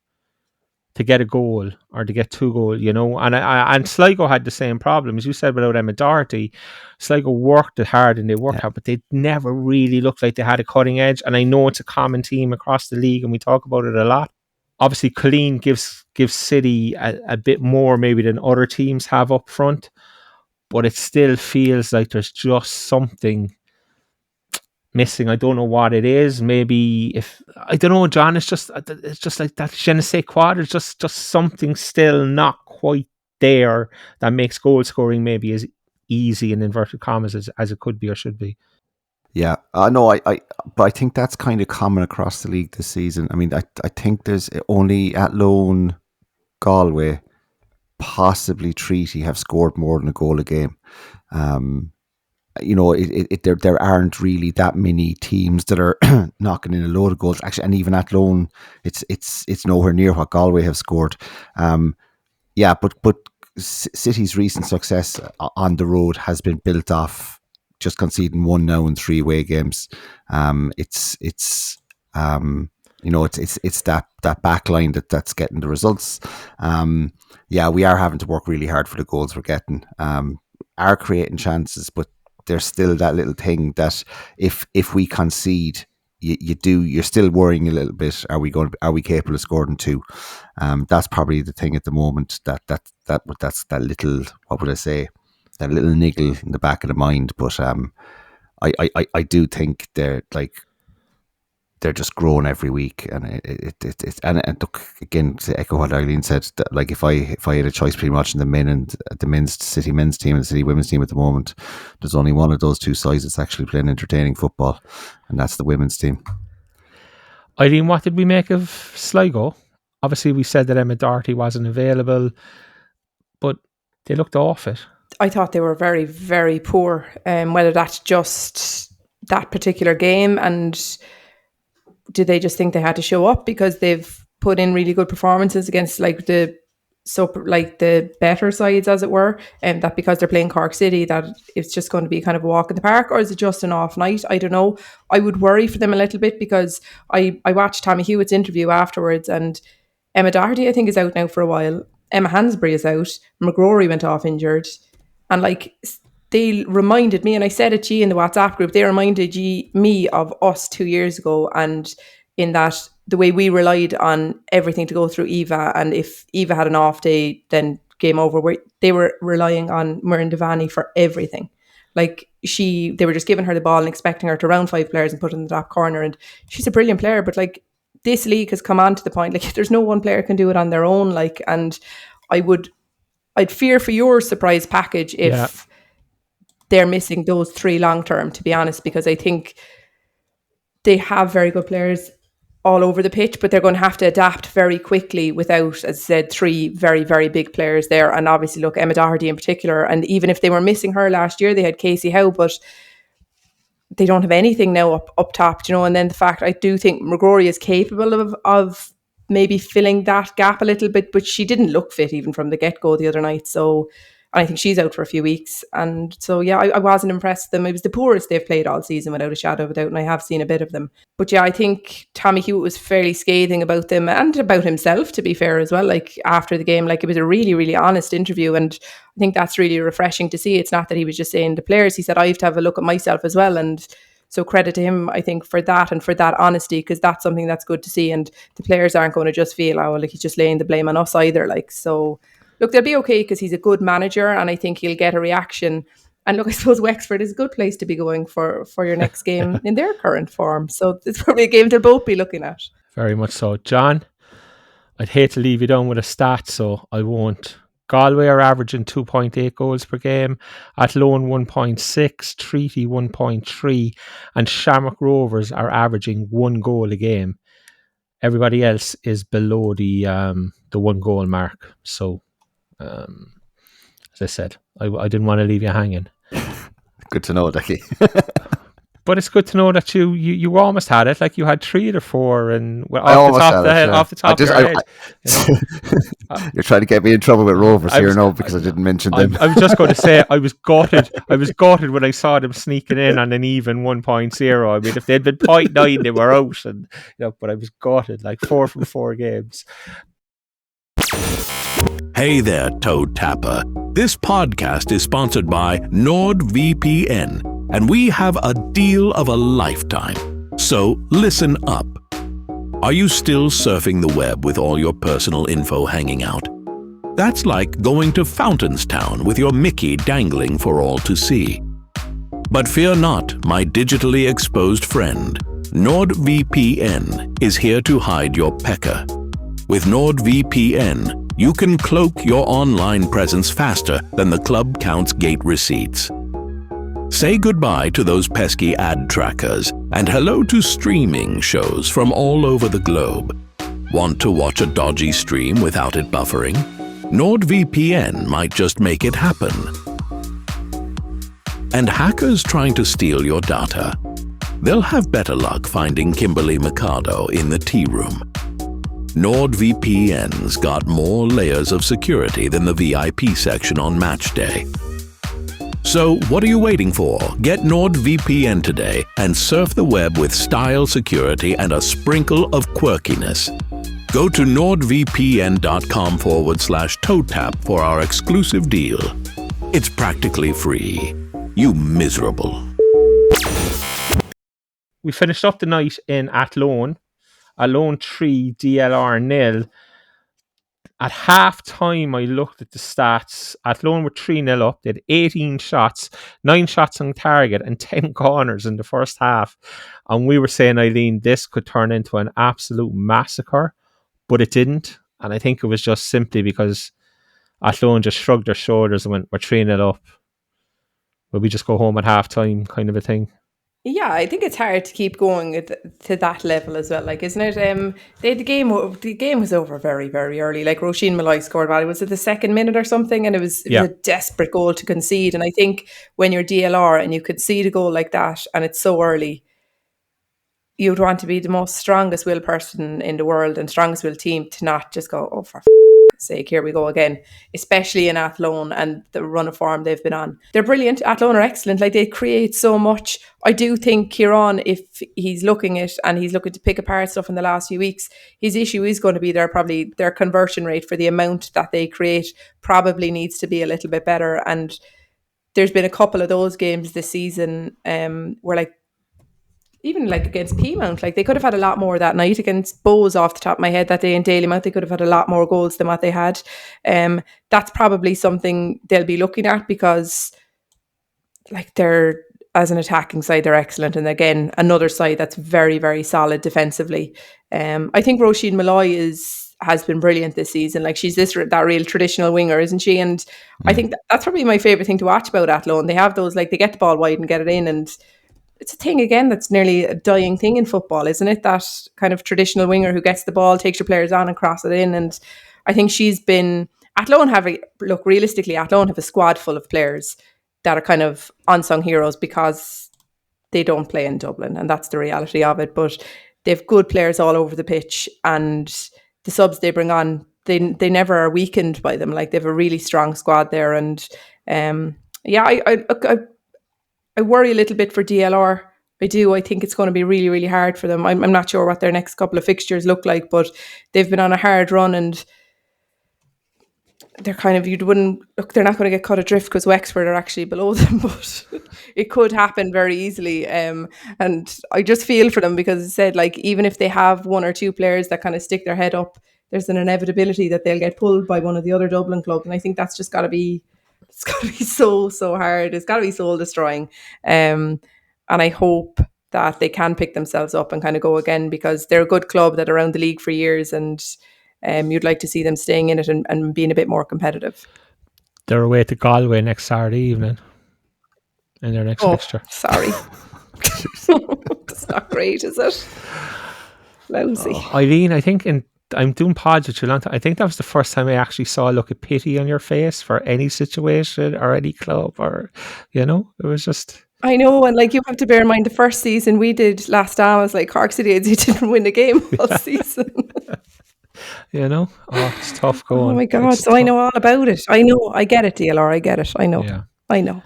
[SPEAKER 2] to get a goal or to get 2 goals, you know. And Sligo had the same problem, as you said, without Emma Doherty. Sligo worked it hard and they worked hard, but they never really looked like they had a cutting edge. And I know it's a common theme across the league, and we talk about it a lot. Obviously, Colleen gives City a bit more maybe than other teams have up front, but it still feels like there's just something missing. I don't know what it is. Maybe I don't know, John. It's just like that je ne sais quoi. There's just something still not quite there that makes goal scoring maybe as easy in inverted commas as it could be or should be.
[SPEAKER 3] Yeah, no, but I think that's kind of common across the league this season. I mean, I think there's only at Lone, Galway, possibly Treaty have scored more than a goal a game. You know, there aren't really that many teams that are knocking in a load of goals. Actually, and even at Lone, it's nowhere near what Galway have scored. Yeah, but City's recent success on the road has been built off just conceding 1 now in 3 away games. It's you know, it's that back line that's getting the results. Yeah, we are having to work really hard for the goals we're getting. Are creating chances, but there's still that little thing that if we concede, you're still worrying a little bit. Are we capable of scoring 2? That's probably the thing at the moment. That's that little, what would I say, that little niggle in the back of the mind. But I do think they're just growing every week, and and look, again, to echo what Eileen said, that like if I had a choice between watching the men's City men's team and the City women's team at the moment, there's only one of those two sides that's actually playing entertaining football, and that's the women's team.
[SPEAKER 2] Eileen, what did we make of Sligo? Obviously, we said that Emma Doherty wasn't available, but they looked off it.
[SPEAKER 4] I thought they were very, very poor. Whether that's just that particular game, and did they just think they had to show up because they've put in really good performances against the better sides, as it were, and that because they're playing Cork City that it's just going to be kind of a walk in the park, or is it just an off night? I don't know. I would worry for them a little bit because I watched Tommy Hewitt's interview afterwards, and Emma Doherty I think is out now for a while. Emma Hansbury is out. McGrory went off injured, and they reminded me, and I said it to you in the WhatsApp group, they reminded me of us 2 years ago, and in that the way we relied on everything to go through Eva, and if Eva had an off day, then game over. They were relying on Muireann Devaney for everything. They were just giving her the ball and expecting her to round 5 players and put it in the top corner, and she's a brilliant player, but this league has come on to the point, there's no one player can do it on their own, and I'd fear for your surprise package if they're missing those 3 long term, to be honest, because I think they have very good players all over the pitch, but they're going to have to adapt very quickly without, as I said, 3 very, very big players there. And obviously, look, Emma Doherty in particular, and even if they were missing her last year, they had Casey Howe, but they don't have anything now up top, and then the fact, I do think McGrory is capable of maybe filling that gap a little bit, but she didn't look fit even from the get-go the other night, so I think she's out for a few weeks. And so, I wasn't impressed with them. It was the poorest they've played all season without a shadow of a doubt, and I have seen a bit of them. But I think Tommy Hewitt was fairly scathing about them and about himself, to be fair as well, after the game. It was a really, really honest interview, and I think that's really refreshing to see. It's not that he was just saying the players. He said, I have to have a look at myself as well, and so credit to him, I think, for that and for that honesty, because that's something that's good to see, and the players aren't going to just feel, he's just laying the blame on us either. So look, they'll be okay because he's a good manager, and I think he'll get a reaction. And look, I suppose Wexford is a good place to be going for your next game in their current form. So it's probably a game they'll both be looking at. Very
[SPEAKER 2] much so. John, I'd hate to leave you down with a stat, so I won't. Galway are averaging 2.8 goals per game, Athlone 1.6, Treaty 1.3, and Shamrock Rovers are averaging 1 goal a game. Everybody else is below the 1 goal mark. So, as I said, I didn't want to leave you hanging.
[SPEAKER 3] Good to know, Decky.
[SPEAKER 2] But it's good to know that you almost had it. You had 3 or 4, and off the top of your head.
[SPEAKER 3] You're trying to get me in trouble with Rovers because I didn't mention them.
[SPEAKER 2] I was just going to say I was gutted. I was gutted when I saw them sneaking in on an even 1.0. I mean, if they'd been 0.9, they were out, and but I was gutted. 4 from 4 games.
[SPEAKER 5] Hey there, Toe Tapper. This podcast is sponsored by NordVPN. And we have a deal of a lifetime. So listen up. Are you still surfing the web with all your personal info hanging out? That's like going to Fountainstown with your Mickey dangling for all to see. But fear not, my digitally exposed friend. NordVPN is here to hide your pecker. With NordVPN, you can cloak your online presence faster than the club counts gate receipts. Say goodbye to those pesky ad trackers and hello to streaming shows from all over the globe. Want to watch a dodgy stream without it buffering? NordVPN might just make it happen. And hackers trying to steal your data? They'll have better luck finding Kimberly Mercado in the tea room. NordVPN's got more layers of security than the VIP section on match day. So what are you waiting for? Get NordVPN today and surf the web with style, security, and a sprinkle of quirkiness. Go to nordvpn.com/ToeTap for our exclusive deal. It's practically free. You miserable.
[SPEAKER 2] We finished up the night in Athlone. Athlone 3, DLR 0. At half time, I looked at the stats. Athlone were 3-0 up. They had 18 shots, 9 shots on target, and 10 corners in the first half. And we were saying, Eileen, this could turn into an absolute massacre, but it didn't. And I think it was just simply because Athlone just shrugged their shoulders and went, we're 3-0 up. Will we just go home at half time, kind of a thing?
[SPEAKER 4] Yeah, I think it's hard to keep going to that level as well. Like, isn't it? The game was over very, very early. Like, Roisin Malloy scored, was it the second minute or something? And it was a desperate goal to concede. And I think when you're DLR and you concede a goal like that and it's so early, you'd want to be the most strongest will person in the world and strongest will team to not just go, oh, for sake, here we go again, especially in Athlone and the run of form they've been on. They're brilliant. Athlone are excellent. Like, they create so much. I do think Kieran, if he's looking to pick apart stuff in the last few weeks, his issue is going to be their conversion rate for the amount that they create probably needs to be a little bit better. And there's been a couple of those games this season where, like, even like against Peamount, like, they could have had a lot more that night. Against Bowes, off the top of my head, that day in Dalymount, they could have had a lot more goals than what they had. That's probably something they'll be looking at because, like, they're, as an attacking side, they're excellent. And again, another side that's very, very solid defensively. I think Roisin Malloy has been brilliant this season. Like, she's that real traditional winger, isn't she? And I think that's probably my favourite thing to watch about Athlone. They have those, like, they get the ball wide and get it in, and it's a thing, again, that's nearly a dying thing in football, isn't it? That kind of traditional winger who gets the ball, takes your players on and cross it in. And I think Athlone have a squad full of players that are kind of unsung heroes because they don't play in Dublin, and that's the reality of it. But they've good players all over the pitch, and the subs they bring on, they never are weakened by them. Like, they have a really strong squad there. And I worry a little bit for DLR. I do. I think it's going to be really, really hard for them. I'm not sure what their next couple of fixtures look like, but they've been on a hard run, and they're kind of, they're not going to get caught adrift because Wexford are actually below them, but it could happen very easily. And I just feel for them because, as I said, like, even if they have one or two players that kind of stick their head up, there's an inevitability that they'll get pulled by one of the other Dublin clubs. And I think that's just got to be, it's got to be so, so hard. It's got to be soul destroying. And I hope that they can pick themselves up and kind of go again, because they're a good club that are around the league for years, and you'd like to see them staying in it and being a bit more competitive.
[SPEAKER 2] They're away to Galway next Saturday evening in their next fixture.
[SPEAKER 4] Sorry. That's not great, is it? Lousy.
[SPEAKER 2] Eileen, I think I'm doing pods with you a long time. I think that was the first time I actually saw a look of pity on your face for any situation or any club, or, it was just...
[SPEAKER 4] I know, and, like, you have to bear in mind the first season we did last Damas, like, Cork City, they didn't win a game all season.
[SPEAKER 2] It's tough going.
[SPEAKER 4] Oh my God, so tough. I know all about it. I know, I get it, DLR, I get it. I know. Yeah. I know.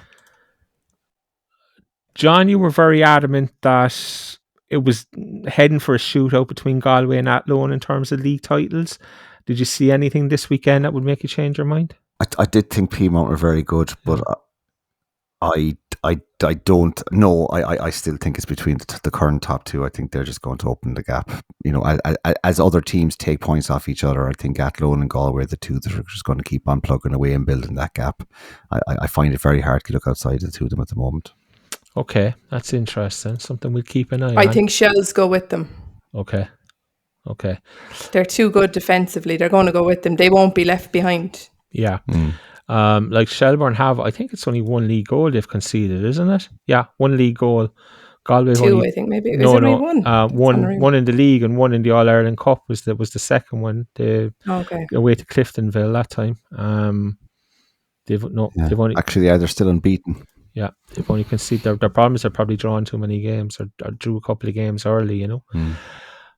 [SPEAKER 2] John, you were very adamant that it was heading for a shootout between Galway and Athlone in terms of league titles. Did you see anything this weekend that would make you change your mind?
[SPEAKER 3] I did think Peamount were very good, but I don't know. I still think it's between the current top two. I think they're just going to open the gap. As other teams take points off each other, I think Athlone and Galway are the two that are just going to keep on plugging away and building that gap. I find it very hard to look outside the two of them at the moment.
[SPEAKER 2] Okay, that's interesting. Something we'll keep an eye on.
[SPEAKER 4] I think Shells go with them.
[SPEAKER 2] Okay.
[SPEAKER 4] They're too good defensively. They're going to go with them. They won't be left behind.
[SPEAKER 2] Yeah. Like Shelbourne have, I think it's only one league goal they've conceded, isn't it? Yeah, one league goal. Galway
[SPEAKER 4] two, I think maybe.
[SPEAKER 2] No,
[SPEAKER 4] one.
[SPEAKER 2] One in the league and one in the All Ireland Cup was the second one. Away to Cliftonville that time. They've only
[SPEAKER 3] they're still unbeaten.
[SPEAKER 2] Yeah, they've only conceded. Their problems are probably drawn too many games or drew a couple of games early.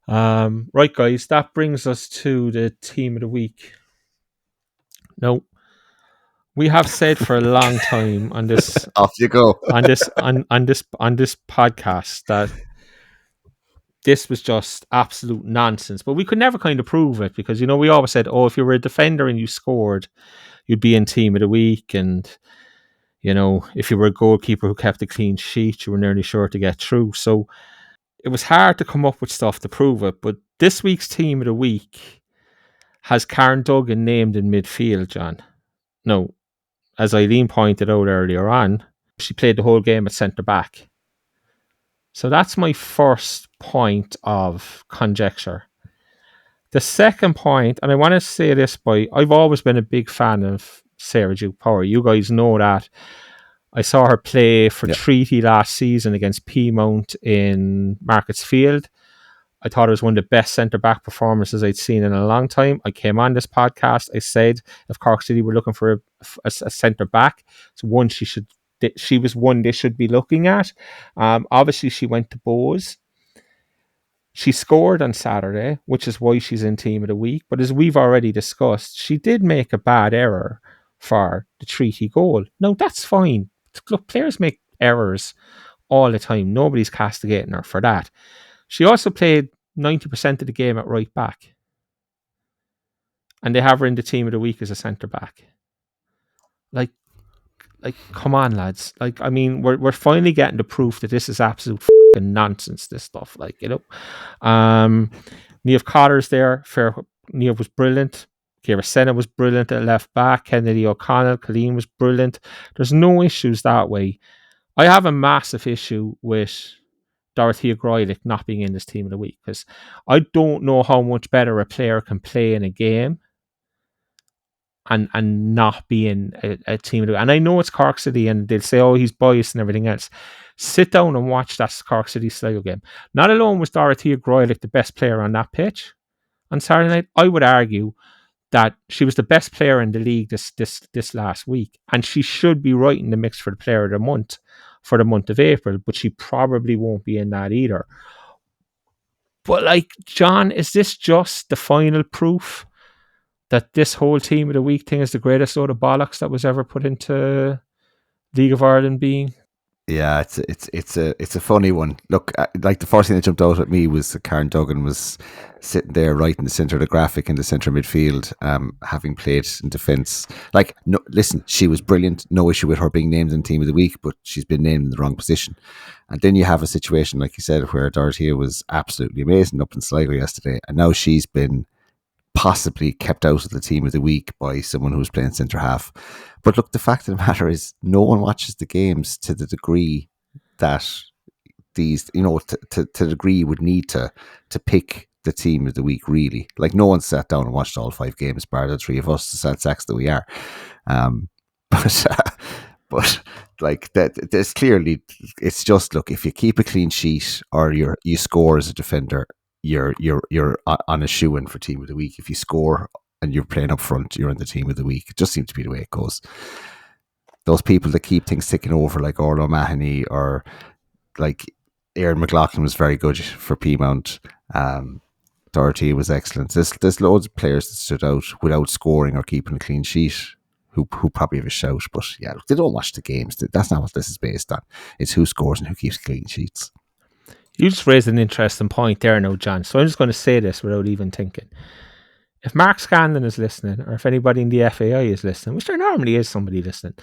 [SPEAKER 2] Right, guys, that brings us to the team of the week. Now, we have said for a long time on this
[SPEAKER 3] off you go
[SPEAKER 2] on this podcast that this was just absolute nonsense, but we could never kind of prove it because we always said, if you were a defender and you scored, you'd be in team of the week, and You know, if you were a goalkeeper who kept a clean sheet, you were nearly sure to get through. So it was hard to come up with stuff to prove it. But this week's team of the week has Karen Duggan named in midfield, John. Now, as Eileen pointed out earlier on, she played the whole game at centre back. So that's my first point of conjecture. The second point, and I want to say this I've always been a big fan of Sarah Duke Power. You guys know that. I saw her play for Treaty last season against Peamount in Markets Field. I thought it was one of the best centre-back performances I'd seen in a long time. I came on this podcast. I said if Cork City were looking for a centre-back, it's one she was one they should be looking at. Obviously, she went to Bowes. She scored on Saturday, which is why she's in Team of the Week. But as we've already discussed, she did make a bad error for the Treaty goal. No, that's fine. Look, players make errors all the time. Nobody's castigating her for that. She also played 90% of the game at right back. And they have her in the Team of the Week as a centre-back. Like, come on, lads. Like, I mean, we're finally getting the proof that this is absolute fucking nonsense, this stuff. Like, you know. Niamh Cotter's there. Niamh was brilliant. Ciara Senna was brilliant at left back. Kennedy O'Connell, Colleen was brilliant. There's no issues that way. I have a massive issue with Dorothea Groylick not being in this Team of the Week because I don't know how much better a player can play in a game and not be in a Team of the Week. And I know it's Cork City and they'll say, oh, he's biased and everything else. Sit down and watch that Cork City Sligo game. Not alone was Dorothea Groylick the best player on that pitch on Saturday night, I would argue that she was the best player in the league this last week, and she should be right in the mix for the player of the month for the month of April, but she probably won't be in that either. But like, John, is this just the final proof that this whole Team of the Week thing is the greatest load of bollocks that was ever put into League of Ireland being?
[SPEAKER 3] Yeah, it's a funny one. Look, like the first thing that jumped out at me was that Karen Duggan was sitting there right in the centre of the graphic in the centre midfield, having played in defence. Like, no, listen, she was brilliant. No issue with her being named in Team of the Week, but she's been named in the wrong position. And then you have a situation, like you said, where Dorothea was absolutely amazing up in Sligo yesterday, and now she's been possibly kept out of the Team of the Week by someone who's playing centre half. But look, the fact of the matter is no one watches the games to the degree that these, you know, to the degree you would need to pick the Team of the Week, really. Like, no one sat down and watched all 5 games, bar the 3 of us, the sad sacks that we are. But like that, there's clearly, it's just, look, if you keep a clean sheet or you score as a defender, you're on a shoe-in for Team of the Week. If you score and you're playing up front, you're in the Team of the Week. It just seems to be the way it goes. Those people that keep things ticking over, like Orla Mahoney or like Erin McLaughlin was very good for Peamount. Dorothy was excellent. There's loads of players that stood out without scoring or keeping a clean sheet who probably have a shout. But yeah, look, they don't watch the games. That's not what this is based on. It's who scores and who keeps clean sheets.
[SPEAKER 2] You just raised an interesting point there now, John. So I'm just going to say this without even thinking. If Mark Scanlon is listening, or if anybody in the FAI is listening, which there normally is somebody listening,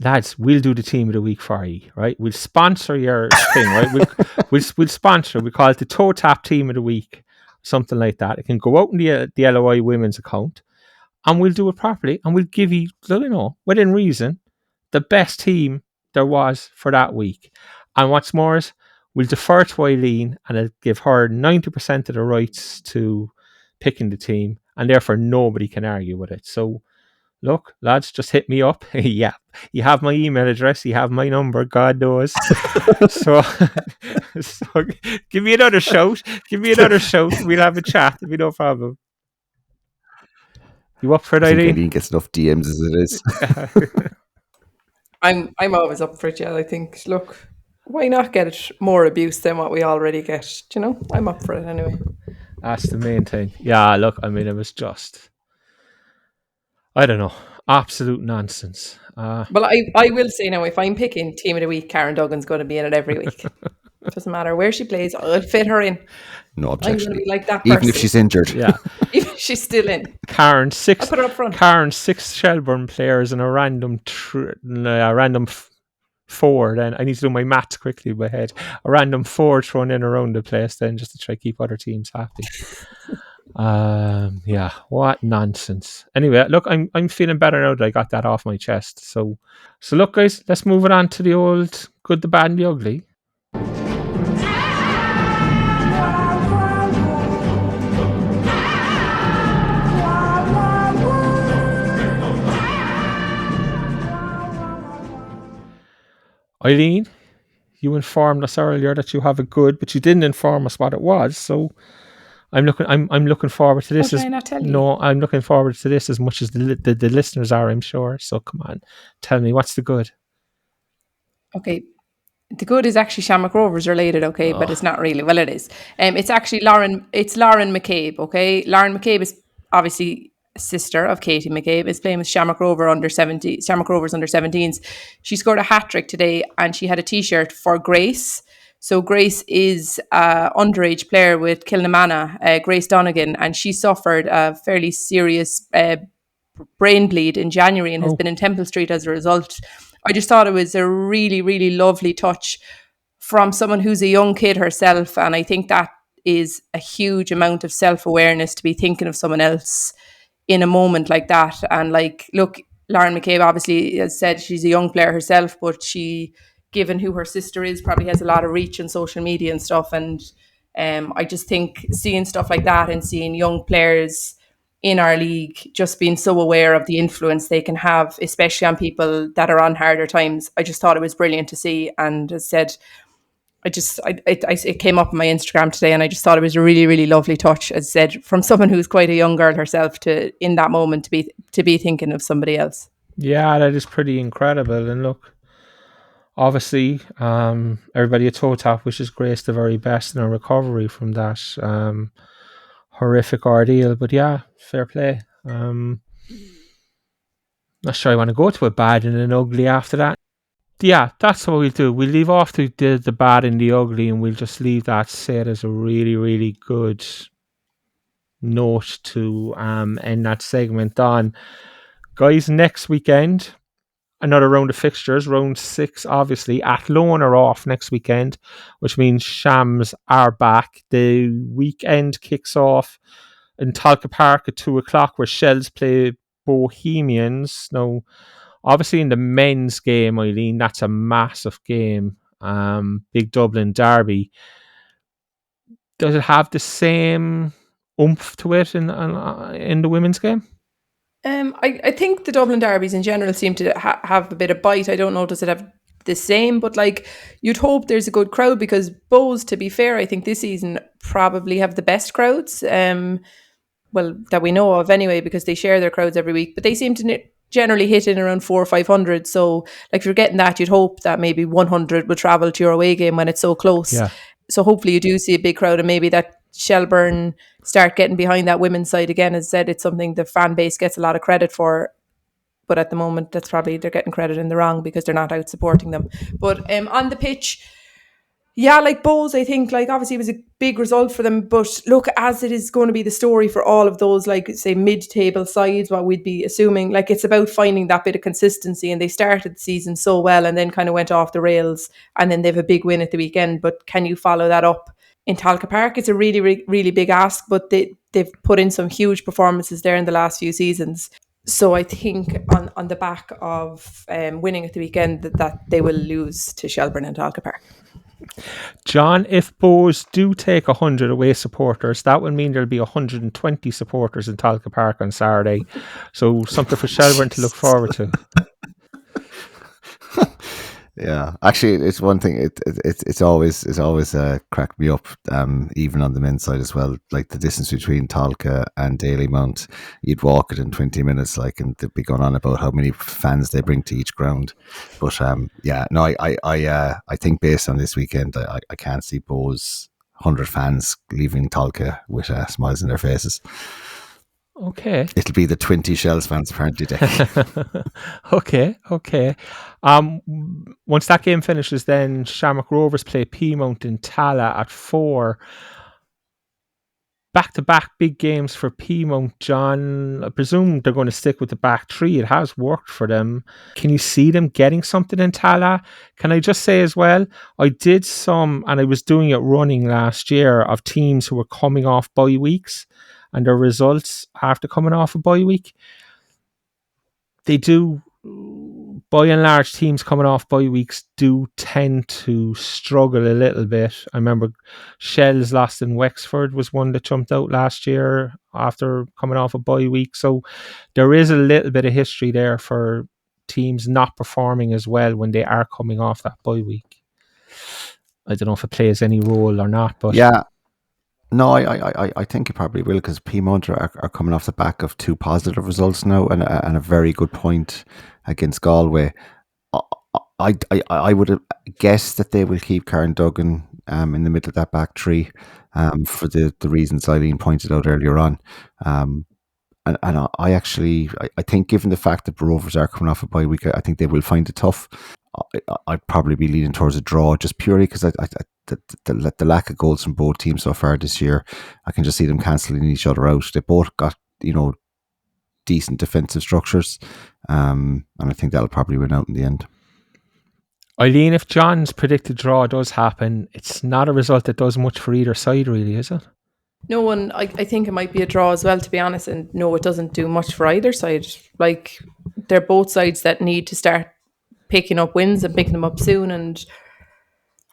[SPEAKER 2] lads, we'll do the Team of the Week for you, right? We'll sponsor your thing, right? We'll sponsor. We call it the TOTW Team of the Week, something like that. It can go out in the LOI women's account, and we'll do it properly, and we'll give you, you know, within reason, the best team there was for that week. And what's more is, we'll defer to Eileen and it'll give her 90% of the rights to picking the team, and therefore nobody can argue with it. So, look, lads, just hit me up. Yeah, you have my email address, you have my number, God knows. so give me another shout. We'll have a chat. It'll be no problem. You up for it, Eileen?
[SPEAKER 3] Eileen gets enough DMs as it is.
[SPEAKER 4] I'm always up for it, yeah. I think, look, why not get more abuse than what we already get? You know, I'm up for it anyway.
[SPEAKER 2] That's the main thing. Yeah, look, I mean, it was just, I don't know, absolute nonsense.
[SPEAKER 4] Well, I will say now, if I'm picking Team of the Week, Karen Duggan's going to be in it every week. Doesn't matter where she plays, I'll fit her in.
[SPEAKER 3] No
[SPEAKER 4] I'm
[SPEAKER 3] objection.
[SPEAKER 4] going to be like that
[SPEAKER 3] Even
[SPEAKER 4] person.
[SPEAKER 3] if she's injured.
[SPEAKER 2] Yeah.
[SPEAKER 4] Even if she's still in.
[SPEAKER 2] Karen,
[SPEAKER 4] I'll put her up front.
[SPEAKER 2] Karen, 6 Shelburne players and a random four. Then I need to do my maths quickly in my head. A random four thrown in around the place then just to try to keep other teams happy. Yeah, what nonsense. Anyway, look, I'm feeling better now that I got that off my chest. So look, guys, let's move it on to the old good, the bad, and the ugly. Eileen, you informed us earlier that you have a good, but you didn't inform us what it was. So I'm looking forward to this.
[SPEAKER 4] Can I not tell you?
[SPEAKER 2] No, I'm looking forward to this as much as the listeners are, I'm sure. So come on, tell me, what's the good?
[SPEAKER 4] Okay. The good is actually Shamrock Rovers related, okay, but it's not really. Well, it is. It's actually Lauren McCabe, okay? Lauren McCabe is obviously sister of Katie McCabe, is playing with Shamrock Rovers under 17s. She scored a hat-trick today and she had a t-shirt for Grace. So Grace is an underage player with Kilnamana, Grace Donegan, and she suffered a fairly serious brain bleed in January and has been in Temple Street as a result. I just thought it was a really, really lovely touch from someone who's a young kid herself. And I think that is a huge amount of self-awareness to be thinking of someone else in a moment like that. And like, look, Lauren McCabe obviously has said she's a young player herself, but she, given who her sister is, probably has a lot of reach on social media and stuff. And I just think seeing stuff like that and seeing young players in our league just being so aware of the influence they can have, especially on people that are on harder times, I just thought it was brilliant to see. And as said, it came up on my Instagram today and I just thought it was a really, really lovely touch, as said, from someone who's quite a young girl herself to, in that moment, to be thinking of somebody else.
[SPEAKER 2] Yeah, that is pretty incredible. And look, obviously, everybody at TOTW wishes Grace the very best in her recovery from that horrific ordeal. But yeah, fair play. Not sure I want to go to a bad and an ugly after that. Yeah, that's what we'll do. We'll leave off the bad and the ugly, and we'll just leave that set as a really, really good note to end that segment on. Guys, next weekend, another round of fixtures, round 6, obviously. Athlone are off next weekend, which means Shams are back. The weekend kicks off in Talca Park at 2:00, where Shells play Bohemians. Now, obviously in the men's game, Eileen, that's a massive game. Big Dublin derby. Does it have the same oomph to it in the women's game?
[SPEAKER 4] I think the Dublin derbies in general seem to have a bit of bite. I don't know, does it have the same? But like, you'd hope there's a good crowd, because Bows, to be fair, I think this season probably have the best crowds. Well, that we know of anyway, because they share their crowds every week. But they seem to generally hit in around 400 or 500. So like, if you're getting that, you'd hope that maybe 100 will travel to your away game when it's so close.
[SPEAKER 2] Yeah.
[SPEAKER 4] So hopefully you do see a big crowd, and maybe that Shelburne start getting behind that women's side again. As said, it's something the fan base gets a lot of credit for, but at the moment that's probably, they're getting credit in the wrong because they're not out supporting them. But on the pitch, yeah, like Bows, I think, like, obviously it was a big result for them, but look, as it is going to be the story for all of those, like, say, mid-table sides, what we'd be assuming, like, it's about finding that bit of consistency. And they started the season so well and then kind of went off the rails, and then they have a big win at the weekend. But can you follow that up in Talca Park? It's a really, really big ask, but they've put in some huge performances there in the last few seasons. So I think on the back of winning at the weekend, that they will lose to Shelburne and Talca Park.
[SPEAKER 2] John, if Bows do take 100 away supporters, that would mean there'll be 120 supporters in Talca Park on Saturday. So something for Shelburne to look forward to.
[SPEAKER 3] Yeah, actually, it's one thing. It's always cracked me up. Even on the men's side as well, like the distance between Talca and Dalymount, you'd walk it in 20 minutes. Like, and they'd be going on about how many fans they bring to each ground. But yeah, no, I think based on this weekend, I can't see Bows 100 fans leaving Talca with smiles on their faces.
[SPEAKER 2] Okay.
[SPEAKER 3] It'll be the 20 Shells fans apparently, Decky.
[SPEAKER 2] Okay. Once that game finishes, then Shamrock Rovers play Peamount in Tala at 4. Back-to-back big games for Peamount, John. I presume they're going to stick with the back three. It has worked for them. Can you see them getting something in Tala? Can I just say as well, I did some, and I was doing it running last year, of teams who were coming off bye weeks and their results after coming off a bye week. They do, by and large, teams coming off bye weeks do tend to struggle a little bit. I remember Shells lost in Wexford was one that jumped out last year after coming off a bye week. So there is a little bit of history there for teams not performing as well when they are coming off that bye week. I don't know if it plays any role or not, but
[SPEAKER 3] Yeah. No, I think it probably will, because Peamount are coming off the back of 2 positive results now and a very good point against Galway. I would have guessed that they will keep Karen Duggan in the middle of that back three for the reasons Eileen pointed out earlier on. And I think, given the fact that the Rovers are coming off a bye week, I think they will find it tough. I'd probably be leaning towards a draw, just purely because the lack of goals from both teams so far this year, I can just see them cancelling each other out. They both got, decent defensive structures, and I think that'll probably win out in the end.
[SPEAKER 2] Eileen, if John's predicted draw does happen, it's not a result that does much for either side, really, is it?
[SPEAKER 4] No one, I think it might be a draw as well, to be honest. And no, it doesn't do much for either side. Like, they're both sides that need to start picking up wins and picking them up soon. And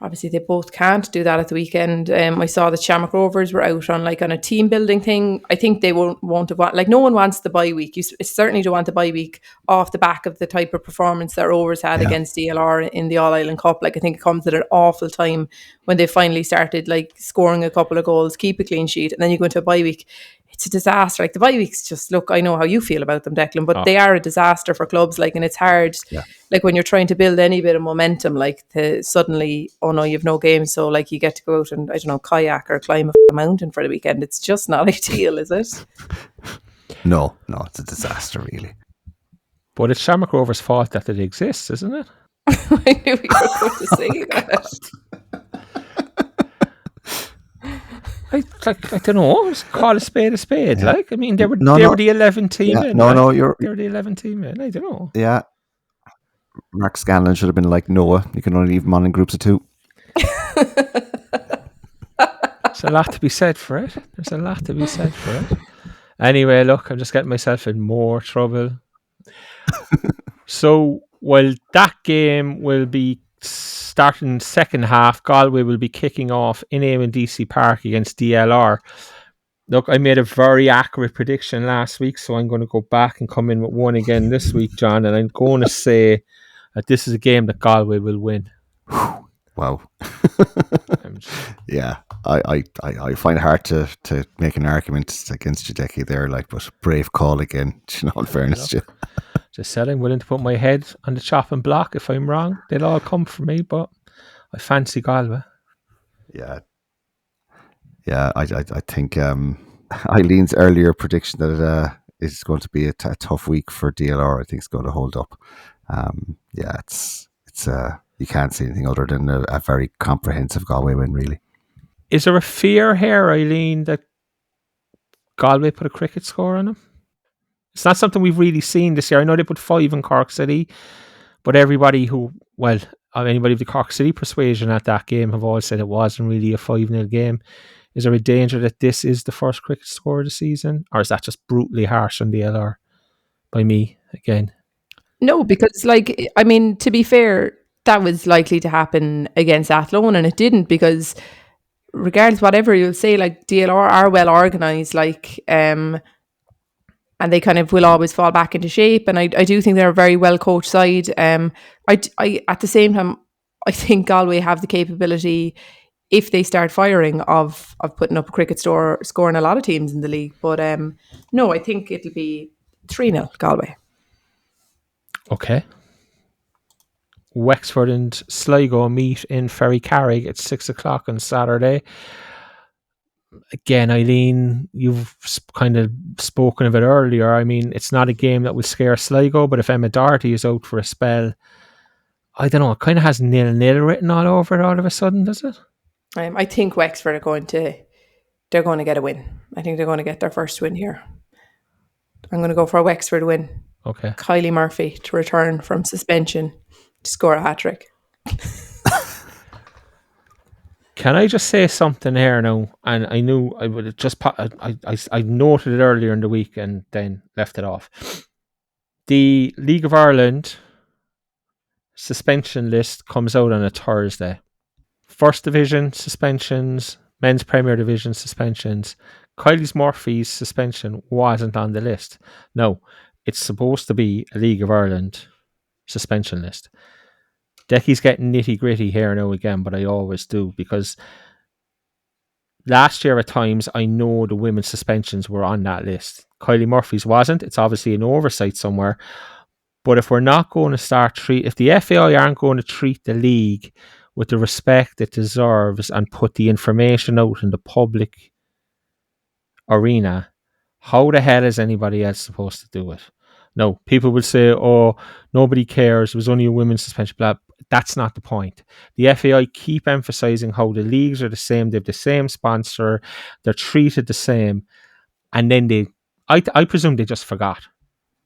[SPEAKER 4] obviously they both can't do that at the weekend. I saw the Shamrock Rovers were out on a team building thing. I think they won't have no one wants the bye week. You certainly don't want the bye week off the back of the type of performance that Rovers had against DLR in the All Ireland Cup. I think it comes at an awful time when they finally started scoring a couple of goals, keep a clean sheet, and then you go into a bye week. It's a disaster. The bye weeks just look, I know how you feel about them, Declan, but they are a disaster for clubs. And it's hard, when you're trying to build any bit of momentum, to suddenly, oh no, you've no game. So you get to go out and, I don't know, kayak or climb a mountain for the weekend. It's just not ideal, is it?
[SPEAKER 3] No, it's a disaster, really.
[SPEAKER 2] But it's Shamrock Rovers' fault that it exists, isn't it?
[SPEAKER 4] I knew you were going to say that.
[SPEAKER 2] I don't know. Just call a spade a spade.
[SPEAKER 3] Yeah.
[SPEAKER 2] They were the 11 team in.
[SPEAKER 3] They
[SPEAKER 2] were the 11 team in. I don't know.
[SPEAKER 3] Yeah. Mark Scanlon should have been like Noah. You can only leave them on in groups of 2.
[SPEAKER 2] There's a lot to be said for it. Anyway, look, I'm just getting myself in more trouble. So, while that game will be starting second half, Galway will be kicking off in Eamon DC Park against DLR. Look, I made a very accurate prediction last week, so I'm going to go back and come in with one again this week, John, and I'm going to say that this is a game that Galway will win.
[SPEAKER 3] Wow. Yeah, I find it hard to make an argument against you, Decky, there, but brave call again, in fairness to you.
[SPEAKER 2] Just said I'm willing to put my head on the chopping block. If I'm wrong, they'll all come for me, but I fancy Galway.
[SPEAKER 3] Yeah, I think Eileen's earlier prediction that it's going to be a tough week for DLR, I think, is going to hold up. It's you can't see anything other than a very comprehensive Galway win, really.
[SPEAKER 2] Is there a fear here, Eileen, that Galway put a cricket score on them? It's not something we've really seen this year. I know they put 5 in Cork City, but anybody of the Cork City persuasion at that game have all said it wasn't really a 5-0 game. Is there a danger that this is the first cricket score of the season? Or is that just brutally harsh on the LR by me again?
[SPEAKER 4] No, because to be fair, that was likely to happen against Athlone, and it didn't, because regardless, whatever you'll say, DLR are well organised, and they kind of will always fall back into shape. And I do think they're a very well coached side. I at the same time, I think Galway have the capability, if they start firing, of putting up a cricket score in a lot of teams in the league. But no, I think it'll be 3-0 Galway.
[SPEAKER 2] Okay. Wexford and Sligo meet in Ferrycarrig at 6:00 on Saturday. again, Eileen, you've kind of spoken of it earlier. I mean, it's not a game that will scare Sligo, but if Emma Doherty is out for a spell, I don't know, it kind of has 0-0 written all over it all of a sudden, does it?
[SPEAKER 4] I think Wexford are going to get a win. I think they're going to get their first win here. I'm going to go for a Wexford win.
[SPEAKER 2] Okay.
[SPEAKER 4] Kylie Murphy to return from suspension to score a hat-trick.
[SPEAKER 2] Can I just say something here now? And I knew I would have just I noted it earlier in the week and then left it off. The League of Ireland suspension list comes out on a Thursday. First Division suspensions, Men's Premier Division suspensions. Kylie Murphy's suspension wasn't on the list. No, it's supposed to be a League of Ireland suspension list. Decky's getting nitty gritty here now again, but I always do, because last year at times I know the women's suspensions were on that list. Kylie Murphy's wasn't. It's obviously an oversight somewhere. But if we're not going to if the FAI aren't going to treat the league with the respect it deserves and put the information out in the public arena, how the hell is anybody else supposed to do it? No, people will say, oh, nobody cares, it was only a women's suspension, blah. That's not the point. The FAI keep emphasising how the leagues are the same, they have the same sponsor, they're treated the same, and then I presume they just forgot,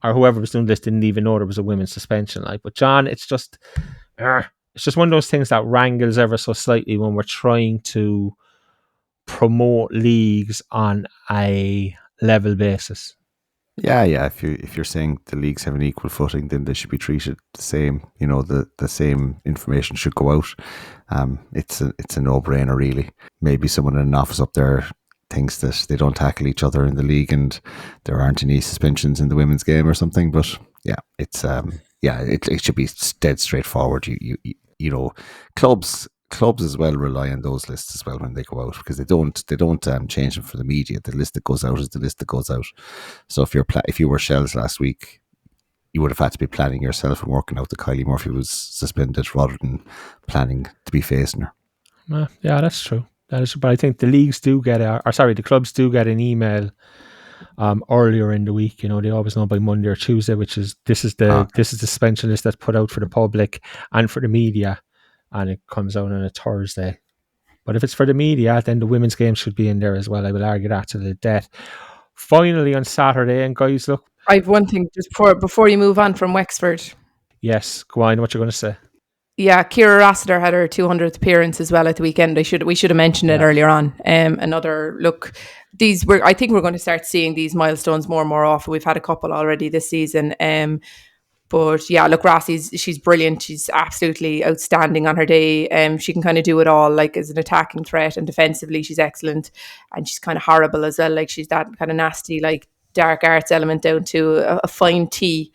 [SPEAKER 2] or whoever was doing this didn't even know there was a women's suspension. But John, it's just one of those things that wrangles ever so slightly when we're trying to promote leagues on a level basis.
[SPEAKER 3] Yeah. If you're saying the leagues have an equal footing, then they should be treated the same. The same information should go out. It's a no-brainer, really. Maybe someone in an office up there thinks that they don't tackle each other in the league and there aren't any suspensions in the women's game or something. But yeah, it's it should be dead straightforward. You clubs as well rely on those lists as well when they go out, because they don't change them for the media. The list that goes out is the list that goes out. So if you were Shells last week, you would have had to be planning yourself and working out that Kylie Murphy was suspended rather than planning to be facing her.
[SPEAKER 2] Yeah, that's true. But I think the leagues do get the clubs do get an email earlier in the week. They always know by Monday or Tuesday, this is the suspension list that's put out for the public and for the media, and it comes out on a Thursday. But if it's for the media, then the women's game should be in there as well. I will argue that to the death. Finally on Saturday, and guys, look,
[SPEAKER 4] I have one thing just before you move on from Wexford.
[SPEAKER 2] Yes, go on. What you're going to say?
[SPEAKER 4] Yeah, Ciara Rossiter had her 200th appearance as well at the weekend. We should have mentioned it earlier on. Another look. I think we're going to start seeing these milestones more and more often. We've had a couple already this season. But yeah, look, she's brilliant. She's absolutely outstanding on her day. She can kind of do it all, like as an attacking threat, and defensively she's excellent, and she's kind of horrible as well. Like she's that kind of nasty, like dark arts element down to a fine tea.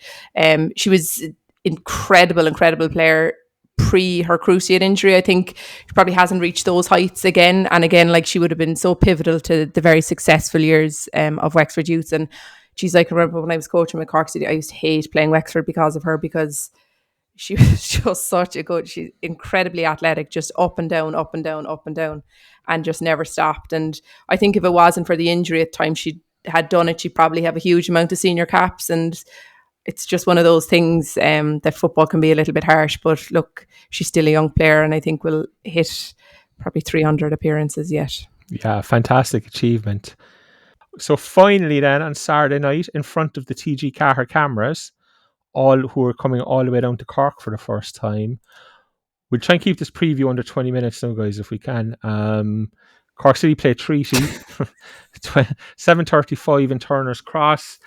[SPEAKER 4] She was incredible player pre her cruciate injury. I think she probably hasn't reached those heights again and again. Like she would have been so pivotal to the very successful years of Wexford youth. And she's like, I remember when I was coaching with Cork City, I used to hate playing Wexford because of her, because she was just she's incredibly athletic, just up and down, and just never stopped. And I think if it wasn't for the injury at the time she had done it, she'd probably have a huge amount of senior caps. And it's just one of those things that football can be a little bit harsh. But look, she's still a young player, and I think will hit probably 300 appearances yet.
[SPEAKER 2] Yeah, fantastic achievement. So finally then, on Saturday night, in front of the TG Carter cameras, all who are coming all the way down to Cork for the first time, we'll try and keep this preview under 20 minutes now, guys, if we can. Cork City play Treaty, 7:35 in Turner's Cross.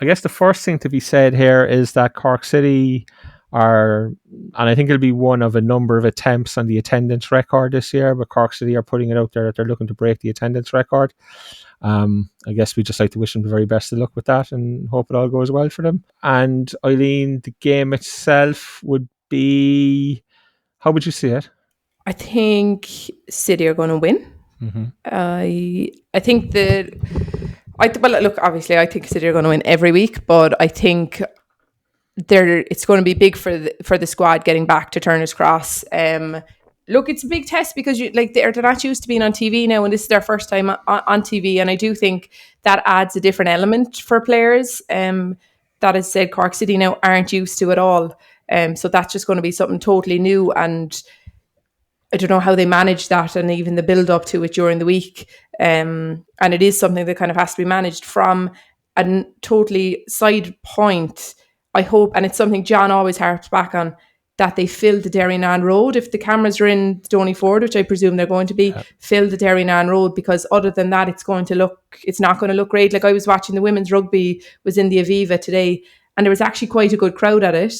[SPEAKER 2] I guess the first thing to be said here is that Cork City are, and I think it'll be one of a number of attempts on the attendance record this year, but Cork City are putting it out there that they're looking to break the attendance record. I guess we just like to wish them the very best of luck with that and hope it all goes well for them. And Eileen, the game itself would be, how would you see it?
[SPEAKER 4] I think City are going to win.
[SPEAKER 2] Mm-hmm.
[SPEAKER 4] I think look, obviously I think City are going to win every week, but I think it's going to be big for the squad getting back to Turner's Cross. look, it's a big test because they're not used to being on TV now, and this is their first time on TV. And I do think that adds a different element for players. That is said, Cork City now aren't used to it all. So that's just going to be something totally new. And I don't know how they manage that and even the build up to it during the week. And it is something that kind of has to be managed from a totally side point. I hope, and it's something John always harps back on, that they fill the Derrynane Road. If the cameras are in Stoney Ford, which I presume they're going to be, fill the Derrynane Road, because other than that, it's not going to look great. Like, I was watching the women's rugby, was in the Aviva today, and there was actually quite a good crowd at it,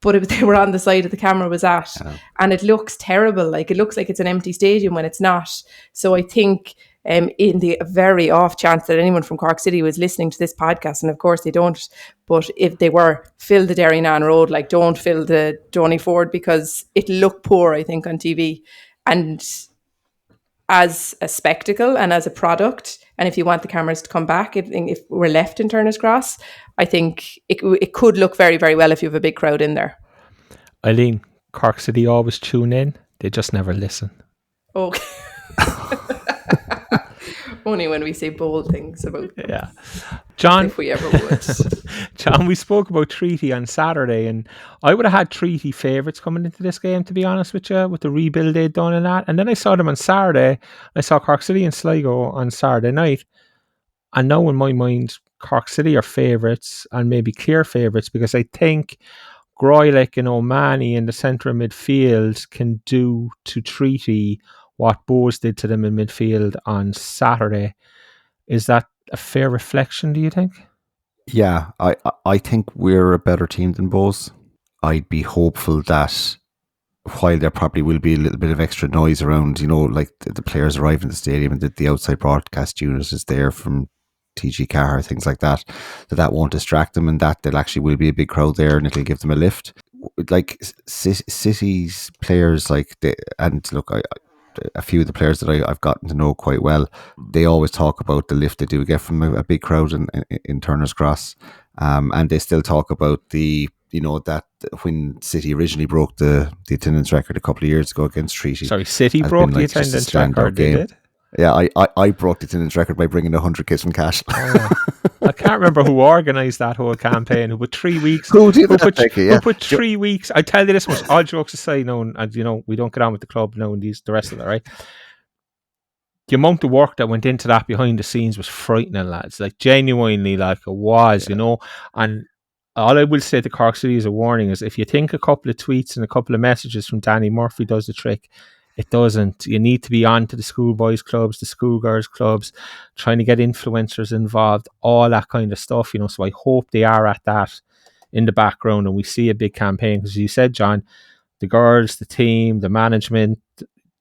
[SPEAKER 4] but they were on the side of the camera was at, and it looks terrible. Like, it looks like it's an empty stadium when it's not. So I think, in the very off chance that anyone from Cork City was listening to this podcast, and of course they don't, but if they were, fill the Derrynane Road. Like, don't fill the Stoney Ford, because it looked poor, I think, on TV. And as a spectacle and as a product, and if you want the cameras to come back, if we're left in Turner's Cross, I think it could look very, very well if you have a big crowd in there.
[SPEAKER 2] Eileen, Cork City always tune in. They just never listen.
[SPEAKER 4] Okay. Only when we say bold things about them.
[SPEAKER 2] Yeah. John,
[SPEAKER 4] if we ever would.
[SPEAKER 2] John, we spoke about Treaty on Saturday, and I would have had Treaty favourites coming into this game, to be honest with you, with the rebuild they'd done and that. And then I saw them on Saturday. I saw Cork City and Sligo on Saturday night. And now in my mind, Cork City are favourites, and maybe clear favourites, because I think Groylick and O'Mahony in the centre of midfield can do to Treaty what Bowes did to them in midfield on Saturday. Is that a fair reflection, do you think?
[SPEAKER 3] Yeah, I think we're a better team than Bowes. I'd be hopeful that while there probably will be a little bit of extra noise around, like the players arrive in the stadium and the outside broadcast unit is there from TG Car, things like that, that won't distract them, and that there actually will be a big crowd there and it'll give them a lift. Like City's players, and look, a few of the players that I've gotten to know quite well, they always talk about the lift they do get from a big crowd in Turner's Cross, and they still talk about that when City originally broke the attendance record a couple of years ago against Treaty.
[SPEAKER 2] Sorry, City broke the attendance record, they did?
[SPEAKER 3] Yeah, I broke the attendance record by bringing 100 kids from Cash.
[SPEAKER 2] Oh. I can't remember who organised that whole campaign. Who put 3 weeks?
[SPEAKER 3] Who put
[SPEAKER 2] 3 weeks? I tell you this much. All jokes aside, now, and we don't get on with the club now and the rest of it, right? The amount of work that went into that behind the scenes was frightening, lads. Like, genuinely, like it was, And all I will say to Cork City as a warning is, if you think a couple of tweets and a couple of messages from Danny Murphy does the trick, it doesn't. You need to be on to the schoolboys clubs, the schoolgirls clubs, trying to get influencers involved, all that kind of stuff, So I hope they are at that in the background and we see a big campaign. Because you said, John, the girls, the team, the management,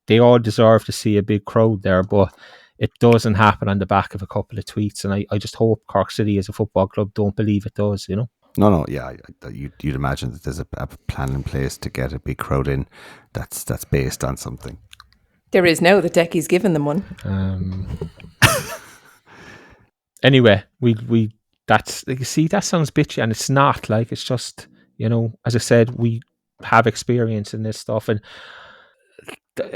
[SPEAKER 2] they all deserve to see a big crowd there, but it doesn't happen on the back of a couple of tweets. And I just hope Cork City as a football club don't believe it does,
[SPEAKER 3] No, yeah, you'd imagine that there's a plan in place to get a big crowd in that's based on something.
[SPEAKER 4] There is now that Decky's given them one.
[SPEAKER 2] Anyway, that's, you see, that sounds bitchy, and it's not. Like, it's just, as I said, we have experience in this stuff, and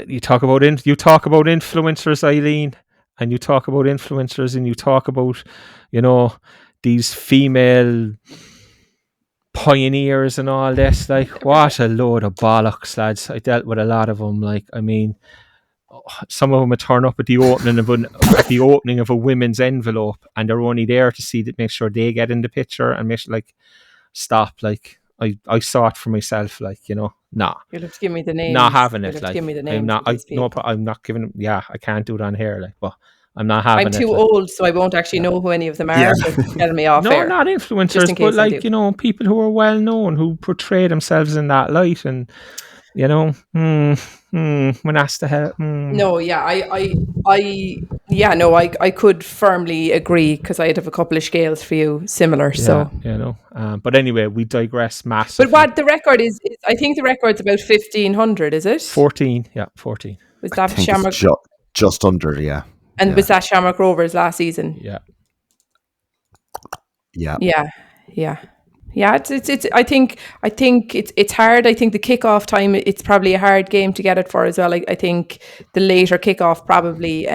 [SPEAKER 2] you talk about influencers, Eileen, and you talk about influencers, and you talk about these female pioneers and all this. Like, what a load of bollocks, lads. I dealt with a lot of them. Like, I mean, some of them would turn up at the opening of a women's envelope, and they're only there to see that, make sure they get in the picture, and make sure, like, stop. Like, I saw it for myself. Like, nah.
[SPEAKER 4] You'll have to give me the names.
[SPEAKER 2] Not having it.
[SPEAKER 4] You'll have
[SPEAKER 2] like,
[SPEAKER 4] to give me the names.
[SPEAKER 2] I'm not giving them. Yeah, I can't do it on here. Like, but I'm not having it.
[SPEAKER 4] I'm too old, so I won't actually know who any of them are. Yeah. So tell me off air.
[SPEAKER 2] No, not influencers, but like, people who are well known, who portray themselves in that light, and when asked to help.
[SPEAKER 4] No, yeah, I could firmly agree, because I'd have a couple of scales for you similar.
[SPEAKER 2] Yeah,
[SPEAKER 4] so
[SPEAKER 2] but anyway, we digress massively.
[SPEAKER 4] But what the record is, I think the record's about 1,500, is it?
[SPEAKER 2] 14, yeah, 14.
[SPEAKER 4] Was that Shamrock?
[SPEAKER 3] Just under, yeah.
[SPEAKER 4] And was that Shamrock Rovers last season?
[SPEAKER 2] Yeah.
[SPEAKER 3] Yeah.
[SPEAKER 4] Yeah. Yeah, it's. I think it's hard. I think the kickoff time, it's probably a hard game to get it for as well. I think the later kickoff probably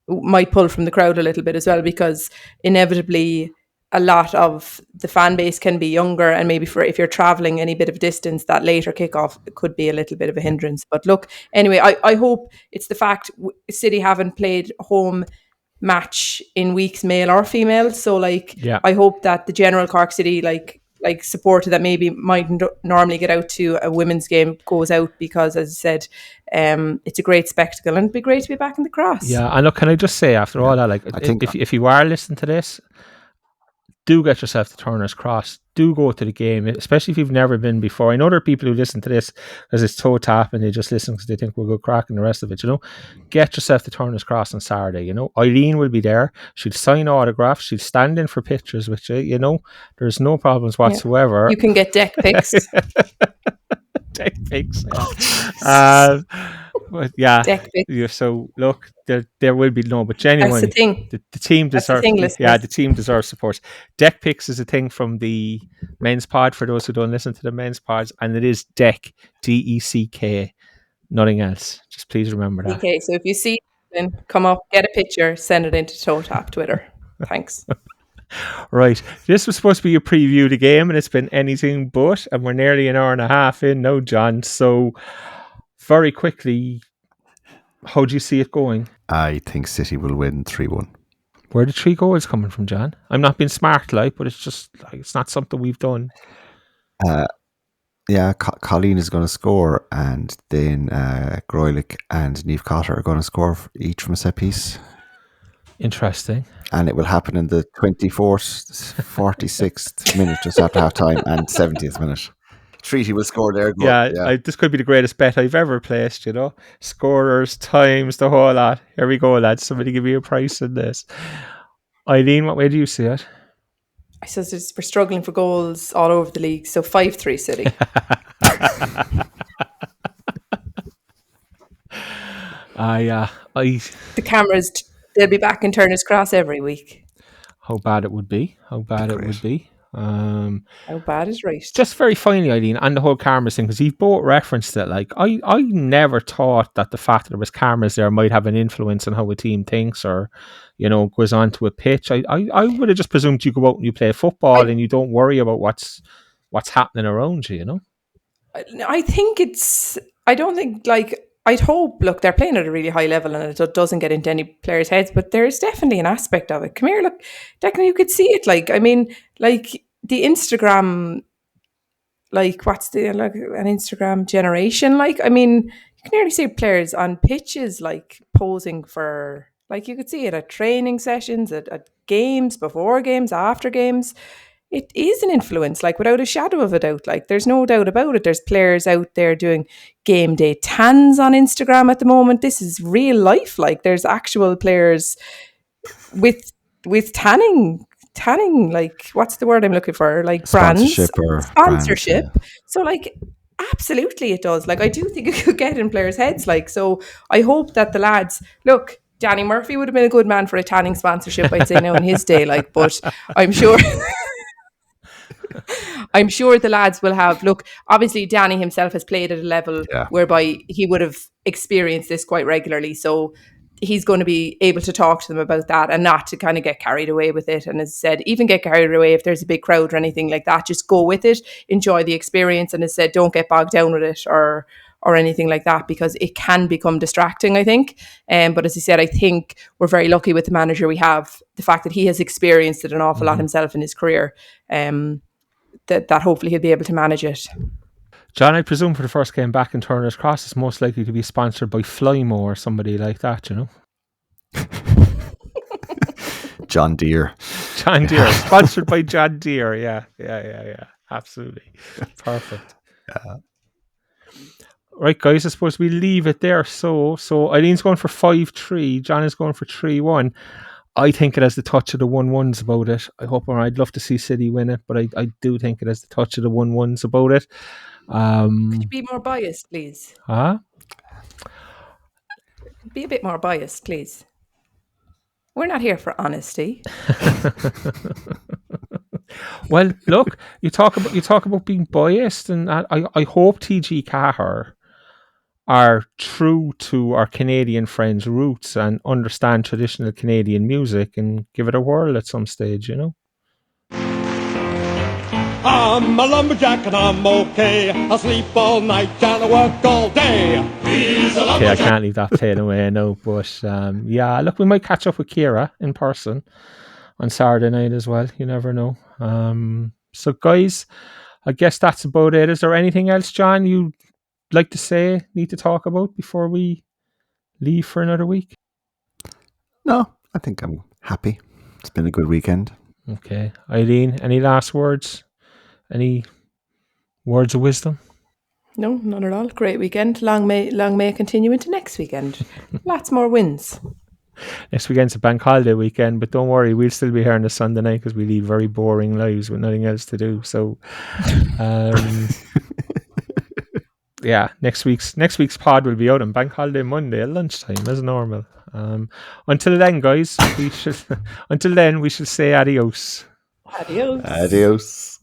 [SPEAKER 4] might pull from the crowd a little bit as well, because inevitably a lot of the fan base can be younger, and maybe for if you're traveling any bit of distance, that later kickoff could be a little bit of a hindrance. But look, anyway, I hope it's the fact City haven't played home match in weeks, male or female. So like,
[SPEAKER 2] Yeah.
[SPEAKER 4] I hope that the general Cork City like supporter that maybe mightn't normally get out to a women's game goes out, because as I said, it's a great spectacle, and it'd be great to be back in the cross.
[SPEAKER 2] Yeah, and look, can I just say after all that, like,
[SPEAKER 3] I think
[SPEAKER 2] if you are listening to this, do get yourself to Turner's Cross. Do go to the game, especially if you've never been before. I know there are people who listen to this because it's toe tap and they just listen because they think we're good crack and the rest of it, Get yourself to Turner's Cross on Saturday, Eileen will be there. She'll sign autographs. She'll stand in for pictures with you, There's no problems whatsoever.
[SPEAKER 4] You can get deck pics.
[SPEAKER 2] Deck pics. Yeah. But yeah,
[SPEAKER 4] Deck pics.
[SPEAKER 2] so look, there will be but genuinely,
[SPEAKER 4] That's the thing.
[SPEAKER 2] The team deserves. The team deserves support. Deck picks is a thing from the men's pod for those who don't listen to the men's pods, and it is Deck, DECK, nothing else. Just please remember that.
[SPEAKER 4] Okay, so if you see it, come up, get a picture, send it into TOTW Twitter. Thanks.
[SPEAKER 2] Right, this was supposed to be a preview of the game, and it's been anything but, and we're nearly an hour and a half in now, John. So very quickly, how do you see it going?
[SPEAKER 3] I think City will win 3-1.
[SPEAKER 2] Where are the 3 goals coming from, John? I'm not being smart, but it's just it's not something we've done.
[SPEAKER 3] Yeah, Colleen is going to score, and then Groylick and Niamh Cotter are going to score each from a set piece.
[SPEAKER 2] Interesting.
[SPEAKER 3] And it will happen in the 24th, 46th minute just after half time, and 70th minute. Treaty will score there.
[SPEAKER 2] Yeah. This could be the greatest bet I've ever placed, Scorers, times, the whole lot. Here we go, lads. Somebody give me a price in this. Eileen, what way do you see it?
[SPEAKER 4] I suppose we're struggling for goals all over the league, so 5-3 City. The cameras, they'll be back in Turner's Cross every week.
[SPEAKER 2] How bad it would be. How bad is
[SPEAKER 4] right?
[SPEAKER 2] Just very finally, Eileen, and the whole cameras thing, because you've both referenced it. Like, I never thought that the fact that there was cameras there might have an influence on how a team thinks or, goes onto a pitch. I would have just presumed you go out and you play football and you don't worry about what's happening around you,
[SPEAKER 4] I think I don't think, I'd hope, look, they're playing at a really high level and it doesn't get into any players' heads, but there's definitely an aspect of it. Come here, look, Declan, you could see it. The Instagram, what's an Instagram generation? You can nearly see players on pitches, posing for, you could see it at training sessions, at games, before games, after games. It is an influence, without a shadow of a doubt. There's no doubt about it. There's players out there doing game day tans on Instagram at the moment. This is real life. There's actual players with tanning, what's the word I'm looking for?
[SPEAKER 3] Sponsorship
[SPEAKER 4] brands.
[SPEAKER 3] Or sponsorship.
[SPEAKER 4] Brands, yeah. So absolutely it does. I do think it could get in players' heads. So I hope that the lads, look, Danny Murphy would have been a good man for a tanning sponsorship, I'd say now in his day, but I'm sure I'm sure the lads will have, look, obviously Danny himself has played at a level whereby he would have experienced this quite regularly. So he's going to be able to talk to them about that and not to kind of get carried away with it. And as I said, even get carried away if there's a big crowd or anything like that, just go with it, enjoy the experience. And as I said, don't get bogged down with it or anything like that, because it can become distracting, I think. But as I said, I think we're very lucky with the manager we have, the fact that he has experienced it an awful lot himself in his career. That hopefully he'll be able to manage it.
[SPEAKER 2] John, I presume for the first game back in Turner's Cross, it's most likely to be sponsored by Flymo or somebody like that,
[SPEAKER 3] John Deere.
[SPEAKER 2] John Deere, sponsored by John Deere. Yeah. Absolutely. Perfect. Yeah. Right, guys, I suppose we leave it there. So Eileen's going for 5-3. John is going for 3-1. I think it has the touch of the 1-1s about it. I'd love to see City win it, but I do think it has the touch of the 1-1s about it.
[SPEAKER 4] Could you be more biased, please?
[SPEAKER 2] Huh?
[SPEAKER 4] Be a bit more biased, please. We're not here for honesty.
[SPEAKER 2] Well, look, you talk about being biased, and I hope TG Cahir are true to our Canadian friends' roots and understand traditional Canadian music and give it a whirl at some stage, you know?
[SPEAKER 6] I'm a lumberjack and I'm okay. I sleep all night and I work all day. He's a
[SPEAKER 2] Okay, I
[SPEAKER 6] lumberjack.
[SPEAKER 2] can't leave that playing away, no. But yeah, look, we might catch up with Kira in person on Saturday night as well. You never know. So, guys, I guess that's about it. Is there anything else, John, you'd like to say, need to talk about before we leave for another week?
[SPEAKER 3] No, I think I'm happy. It's been a good weekend.
[SPEAKER 2] Okay. Eileen, any last words? Any words of wisdom?
[SPEAKER 4] No, none at all. Great weekend. Long may it continue into next weekend. Lots more wins.
[SPEAKER 2] Next weekend's a bank holiday weekend, but don't worry, we'll still be here on the Sunday night because we lead very boring lives with nothing else to do. So, yeah, next week's pod will be out on bank holiday Monday at lunchtime as normal. Until then, guys, we shall say adios.
[SPEAKER 4] Adios.
[SPEAKER 3] Adios.